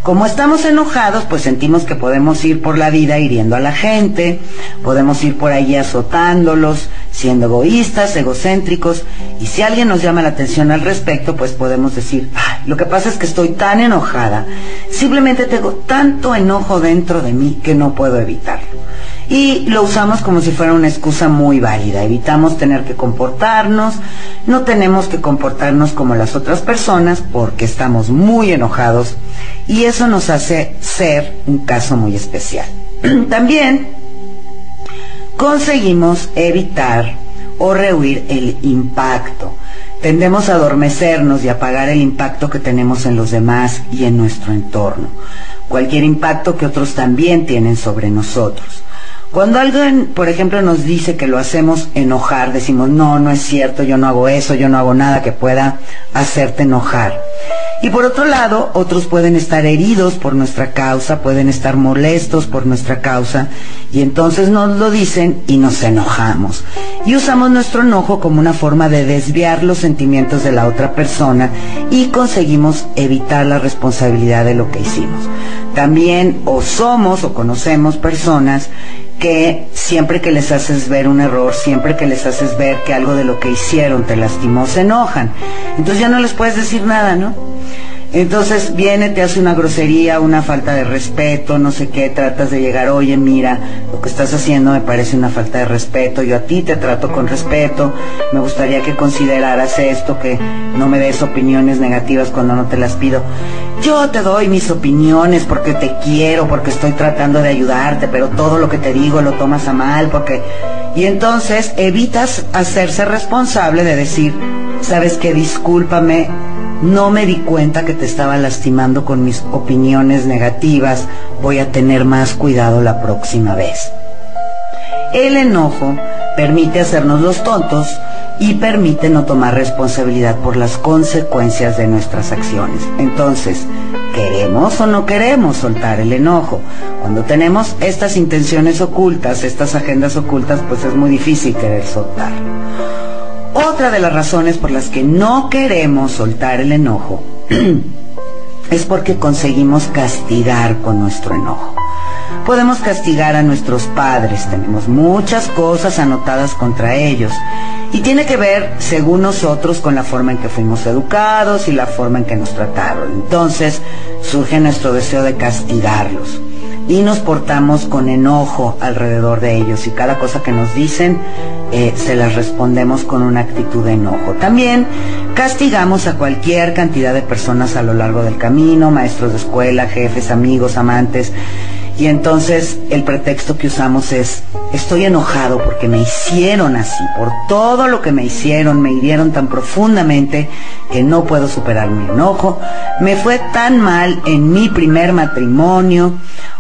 Como estamos enojados, pues sentimos que podemos ir por la vida hiriendo a la gente, podemos ir por ahí azotándolos, siendo egoístas, egocéntricos, y si alguien nos llama la atención al respecto, pues podemos decir, ay, lo que pasa es que estoy tan enojada, simplemente tengo tanto enojo dentro de mí que no puedo evitarlo. Y lo usamos como si fuera una excusa muy válida. Evitamos tener que comportarnos, no tenemos que comportarnos como las otras personas porque estamos muy enojados y eso nos hace ser un caso muy especial. También conseguimos evitar o rehuir el impacto. Tendemos a adormecernos y apagar el impacto que tenemos en los demás y en nuestro entorno. Cualquier impacto que otros también tienen sobre nosotros. Cuando alguien, por ejemplo, nos dice que lo hacemos enojar, decimos, no, no es cierto, yo no hago eso, yo no hago nada que pueda hacerte enojar. Y por otro lado, otros pueden estar heridos por nuestra causa, pueden estar molestos por nuestra causa, y entonces nos lo dicen y nos enojamos. Y usamos nuestro enojo como una forma de desviar los sentimientos de la otra persona y conseguimos evitar la responsabilidad de lo que hicimos. También o somos o conocemos personas que siempre que les haces ver un error, siempre que les haces ver que algo de lo que hicieron te lastimó, se enojan. Entonces ya no les puedes decir nada, ¿no? Entonces viene, te hace una grosería, una falta de respeto, no sé qué, tratas de llegar, oye, mira, lo que estás haciendo me parece una falta de respeto, yo a ti te trato con respeto, me gustaría que consideraras esto, que no me des opiniones negativas cuando no te las pido. Yo te doy mis opiniones porque te quiero, porque estoy tratando de ayudarte, pero todo lo que te digo lo tomas a mal, porque... Y entonces evitas hacerse responsable de decir, ¿sabes qué? Discúlpame, no me di cuenta que te estaba lastimando con mis opiniones negativas, voy a tener más cuidado la próxima vez. El enojo permite hacernos los tontos y permite no tomar responsabilidad por las consecuencias de nuestras acciones. Entonces, ¿queremos o no queremos soltar el enojo? Cuando tenemos estas intenciones ocultas, estas agendas ocultas, pues es muy difícil querer soltarlo. Otra de las razones por las que no queremos soltar el enojo es porque conseguimos castigar con nuestro enojo. Podemos castigar a nuestros padres, tenemos muchas cosas anotadas contra ellos y tiene que ver, según nosotros, con la forma en que fuimos educados y la forma en que nos trataron. Entonces surge nuestro deseo de castigarlos y nos portamos con enojo alrededor de ellos y cada cosa que nos dicen se las respondemos con una actitud de enojo. También castigamos a cualquier cantidad de personas a lo largo del camino, maestros de escuela, jefes, amigos, amantes, Y entonces el pretexto que usamos es: estoy enojado porque me hicieron así, por todo lo que me hicieron, me hirieron tan profundamente que no puedo superar mi enojo, me fue tan mal en mi primer matrimonio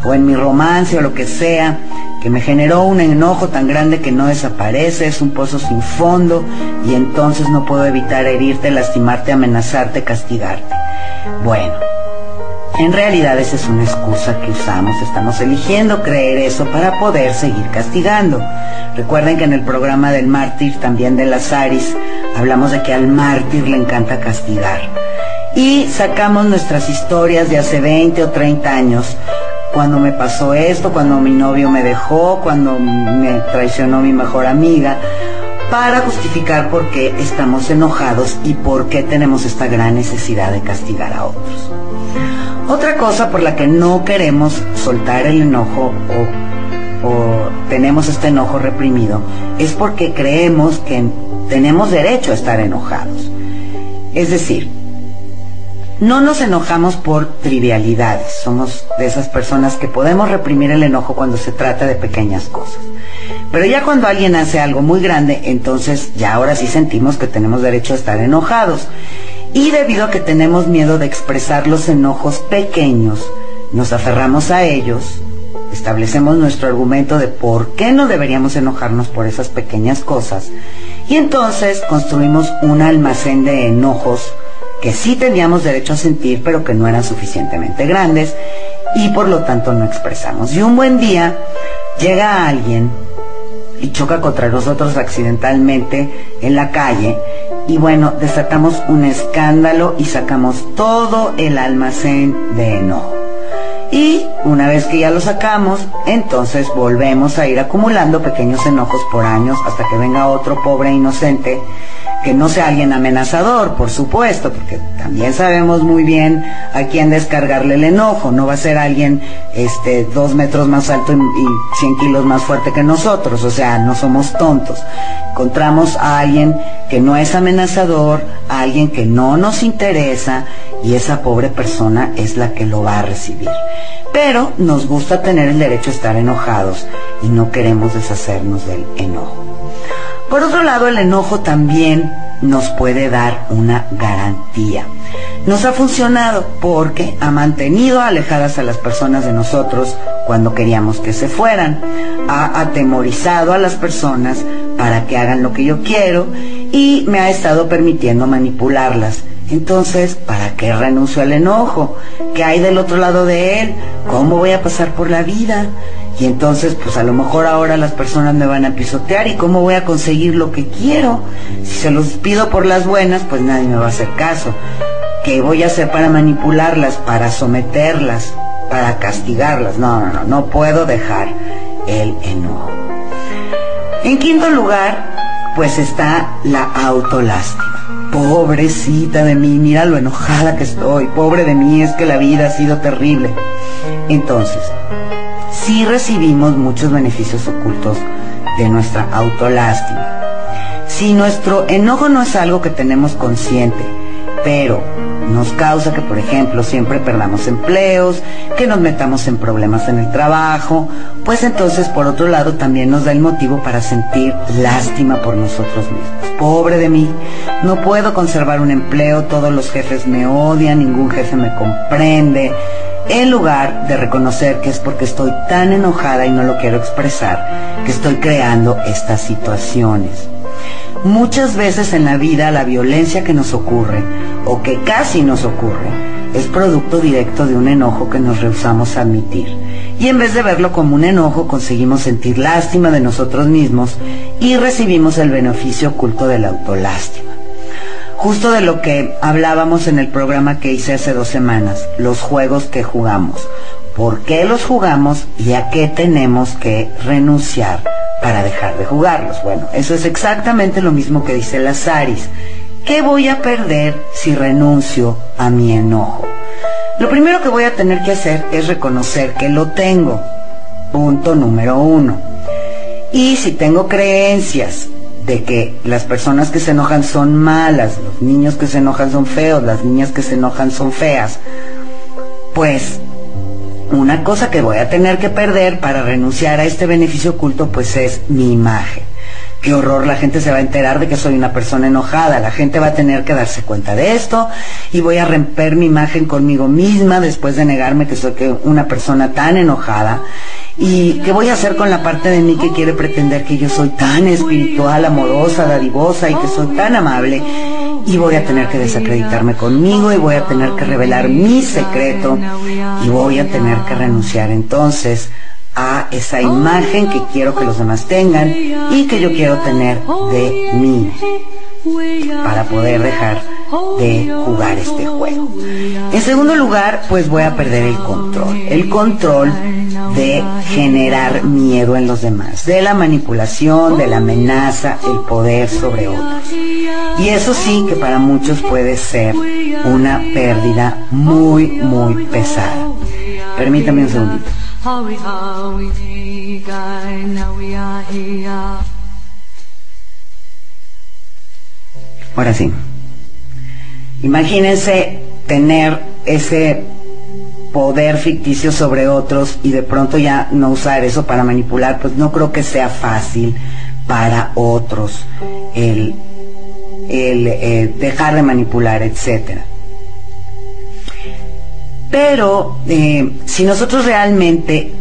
o en mi romance o lo que sea, que me generó un enojo tan grande que no desaparece, es un pozo sin fondo, y entonces no puedo evitar herirte, lastimarte, amenazarte, castigarte. Bueno, en realidad esa es una excusa que usamos, estamos eligiendo creer eso para poder seguir castigando. Recuerden que en el programa del mártir, también de Lazaris, hablamos de que al mártir le encanta castigar. Y sacamos nuestras historias de hace 20 o 30 años, cuando me pasó esto, cuando mi novio me dejó, cuando me traicionó mi mejor amiga, para justificar por qué estamos enojados y por qué tenemos esta gran necesidad de castigar a otros. Otra cosa por la que no queremos soltar el enojo o tenemos este enojo reprimido es porque creemos que tenemos derecho a estar enojados. Es decir, no nos enojamos por trivialidades. Somos de esas personas que podemos reprimir el enojo cuando se trata de pequeñas cosas. Pero ya cuando alguien hace algo muy grande, entonces ya ahora sí sentimos que tenemos derecho a estar enojados. Y debido a que tenemos miedo de expresar los enojos pequeños, nos aferramos a ellos, establecemos nuestro argumento de por qué no deberíamos enojarnos por esas pequeñas cosas, y entonces construimos un almacén de enojos que sí teníamos derecho a sentir, pero que no eran suficientemente grandes, y por lo tanto no expresamos. Y un buen día llega alguien y choca contra nosotros accidentalmente en la calle, y bueno, desatamos un escándalo y sacamos todo el almacén de enojo. Y una vez que ya lo sacamos, entonces volvemos a ir acumulando pequeños enojos por años hasta que venga otro pobre inocente, que no sea alguien amenazador, por supuesto, porque también sabemos muy bien a quién descargarle el enojo. No va a ser alguien 2 metros más alto y 100 kilos más fuerte que nosotros, o sea, no somos tontos. Encontramos a alguien que no es amenazador, a alguien que no nos interesa, y esa pobre persona es la que lo va a recibir. Pero nos gusta tener el derecho a estar enojados y no queremos deshacernos del enojo. Por otro lado, el enojo también nos puede dar una garantía. Nos ha funcionado porque ha mantenido alejadas a las personas de nosotros cuando queríamos que se fueran, ha atemorizado a las personas para que hagan lo que yo quiero y me ha estado permitiendo manipularlas. Entonces, ¿para qué renuncio al enojo? ¿Qué hay del otro lado de él? ¿Cómo voy a pasar por la vida? Y entonces, pues a lo mejor ahora las personas me van a pisotear, ¿y cómo voy a conseguir lo que quiero? Si se los pido por las buenas, pues nadie me va a hacer caso. ¿Qué voy a hacer para manipularlas, para someterlas, para castigarlas? No puedo dejar el enojo. En quinto lugar, pues está la autolástima. Pobrecita de mí, mira lo enojada que estoy, pobre de mí, es que la vida ha sido terrible. Entonces, sí recibimos muchos beneficios ocultos de nuestra autolástima. Si nuestro enojo no es algo que tenemos consciente, pero nos causa que, por ejemplo, siempre perdamos empleos, que nos metamos en problemas en el trabajo, pues entonces, por otro lado, también nos da el motivo para sentir lástima por nosotros mismos. Pobre de mí, no puedo conservar un empleo, todos los jefes me odian, ningún jefe me comprende. En lugar de reconocer que es porque estoy tan enojada y no lo quiero expresar, que estoy creando estas situaciones. Muchas veces en la vida la violencia que nos ocurre, o que casi nos ocurre, es producto directo de un enojo que nos rehusamos a admitir. Y en vez de verlo como un enojo, conseguimos sentir lástima de nosotros mismos y recibimos el beneficio oculto de la autolástima. Justo de lo que hablábamos en el programa que hice hace 2 semanas, los juegos que jugamos. ¿Por qué los jugamos y a qué tenemos que renunciar para dejar de jugarlos? Bueno, eso es exactamente lo mismo que dice Lazaris. ¿Qué voy a perder si renuncio a mi enojo? Lo primero que voy a tener que hacer es reconocer que lo tengo. Punto número 1. Y si tengo creencias de que las personas que se enojan son malas, los niños que se enojan son feos, las niñas que se enojan son feas, pues una cosa que voy a tener que perder para renunciar a este beneficio oculto, pues es mi imagen. Qué horror, la gente se va a enterar de que soy una persona enojada, la gente va a tener que darse cuenta de esto y voy a romper mi imagen conmigo misma después de negarme que soy una persona tan enojada. ¿Y qué voy a hacer con la parte de mí que quiere pretender que yo soy tan espiritual, amorosa, dadivosa y que soy tan amable? Y voy a tener que desacreditarme conmigo y voy a tener que revelar mi secreto y voy a tener que renunciar entonces a esa imagen que quiero que los demás tengan y que yo quiero tener de mí para poder dejar de jugar este juego. En segundo lugar, pues voy a perder el control de generar miedo en los demás, de la manipulación, de la amenaza, el poder sobre otros. Y eso sí que para muchos puede ser una pérdida muy, muy pesada. Permítame un segundito. Ahora sí. Imagínense tener ese poder ficticio sobre otros y de pronto ya no usar eso para manipular, pues no creo que sea fácil para otros el dejar de manipular, etcétera. Pero si nosotros realmente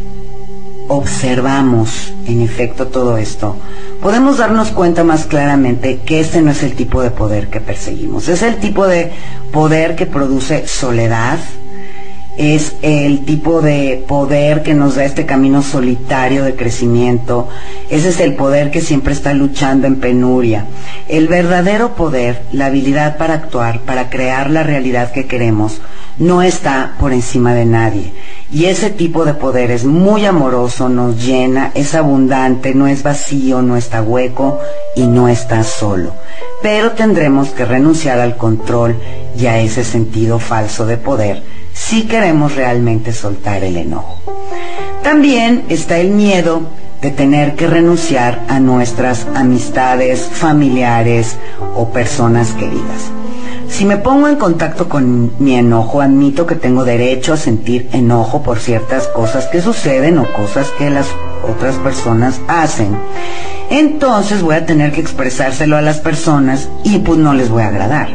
observamos en efecto todo esto, podemos darnos cuenta más claramente que este no es el tipo de poder que perseguimos. Es el tipo de poder que produce soledad, es el tipo de poder que nos da este camino solitario de crecimiento. Ese es el poder que siempre está luchando en penuria. El verdadero poder, la habilidad para actuar, para crear la realidad que queremos, no está por encima de nadie. Y ese tipo de poder es muy amoroso, nos llena, es abundante, no es vacío, no está hueco y no está solo. Pero tendremos que renunciar al control y a ese sentido falso de poder si queremos realmente soltar el enojo. También está el miedo de tener que renunciar a nuestras amistades, familiares o personas queridas. Si me pongo en contacto con mi enojo, admito que tengo derecho a sentir enojo por ciertas cosas que suceden o cosas que las otras personas hacen. Entonces voy a tener que expresárselo a las personas y pues no les voy a agradar.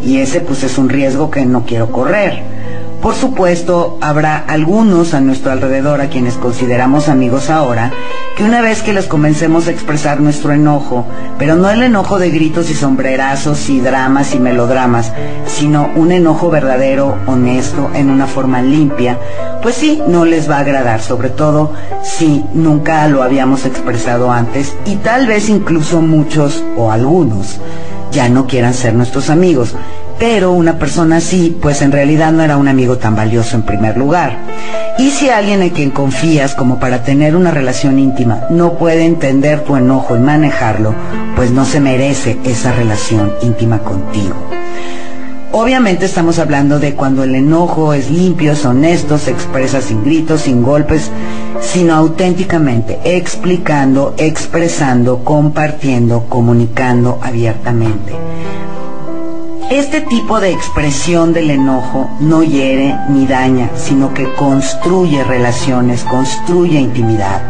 Y ese pues es un riesgo que no quiero correr. Por supuesto, habrá algunos a nuestro alrededor a quienes consideramos amigos ahora, que una vez que les comencemos a expresar nuestro enojo, pero no el enojo de gritos y sombrerazos y dramas y melodramas, sino un enojo verdadero, honesto, en una forma limpia, pues sí, no les va a agradar, sobre todo si nunca lo habíamos expresado antes y tal vez incluso muchos o algunos ya no quieran ser nuestros amigos. Pero una persona así, pues en realidad no era un amigo tan valioso en primer lugar. Y si alguien en quien confías como para tener una relación íntima no puede entender tu enojo y manejarlo, pues no se merece esa relación íntima contigo. Obviamente estamos hablando de cuando el enojo es limpio, es honesto, se expresa sin gritos, sin golpes, sino auténticamente, explicando, expresando, compartiendo, comunicando abiertamente. Este tipo de expresión del enojo no hiere ni daña, sino que construye relaciones, construye intimidad.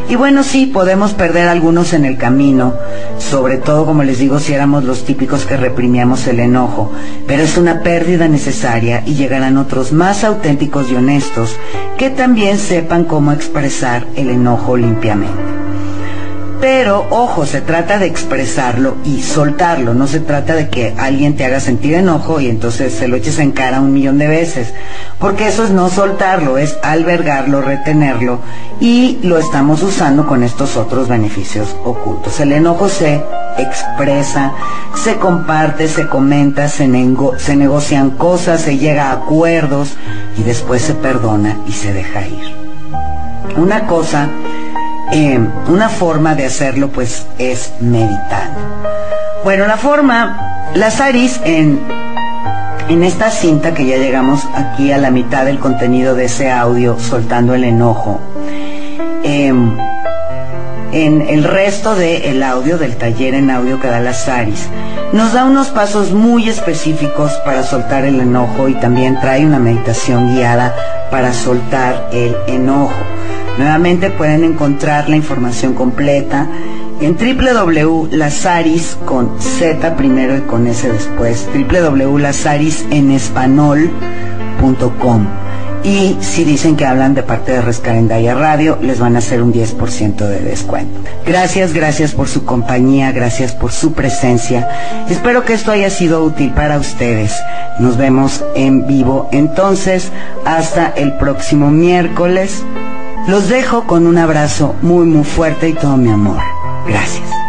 Y bueno, sí, podemos perder algunos en el camino, sobre todo, como les digo, si éramos los típicos que reprimíamos el enojo, pero es una pérdida necesaria y llegarán otros más auténticos y honestos que también sepan cómo expresar el enojo limpiamente. Pero, ojo, se trata de expresarlo y soltarlo, no se trata de que alguien te haga sentir enojo y entonces se lo eches en cara 1,000,000 de veces, porque eso es no soltarlo, es albergarlo, retenerlo, y lo estamos usando con estos otros beneficios ocultos. El enojo se expresa, se comparte, se comenta, se negocian cosas, se llega a acuerdos y después se perdona y se deja ir. Una forma de hacerlo pues es meditando. Bueno, las Aries en esta cinta, que ya llegamos aquí a la mitad del contenido de ese audio, soltando el enojo, en el resto del audio, del taller en audio que da Lazaris, nos da unos pasos muy específicos para soltar el enojo y también trae una meditación guiada para soltar el enojo. Nuevamente pueden encontrar la información completa en www.lazaris con Z primero y con S después, www.lazarisenespanol.com. Y si dicen que hablan de parte de Rescarendaya Radio, les van a hacer un 10% de descuento. Gracias por su compañía, gracias por su presencia. Espero que esto haya sido útil para ustedes. Nos vemos en vivo entonces, hasta el próximo miércoles. Los dejo con un abrazo muy fuerte y todo mi amor. Gracias.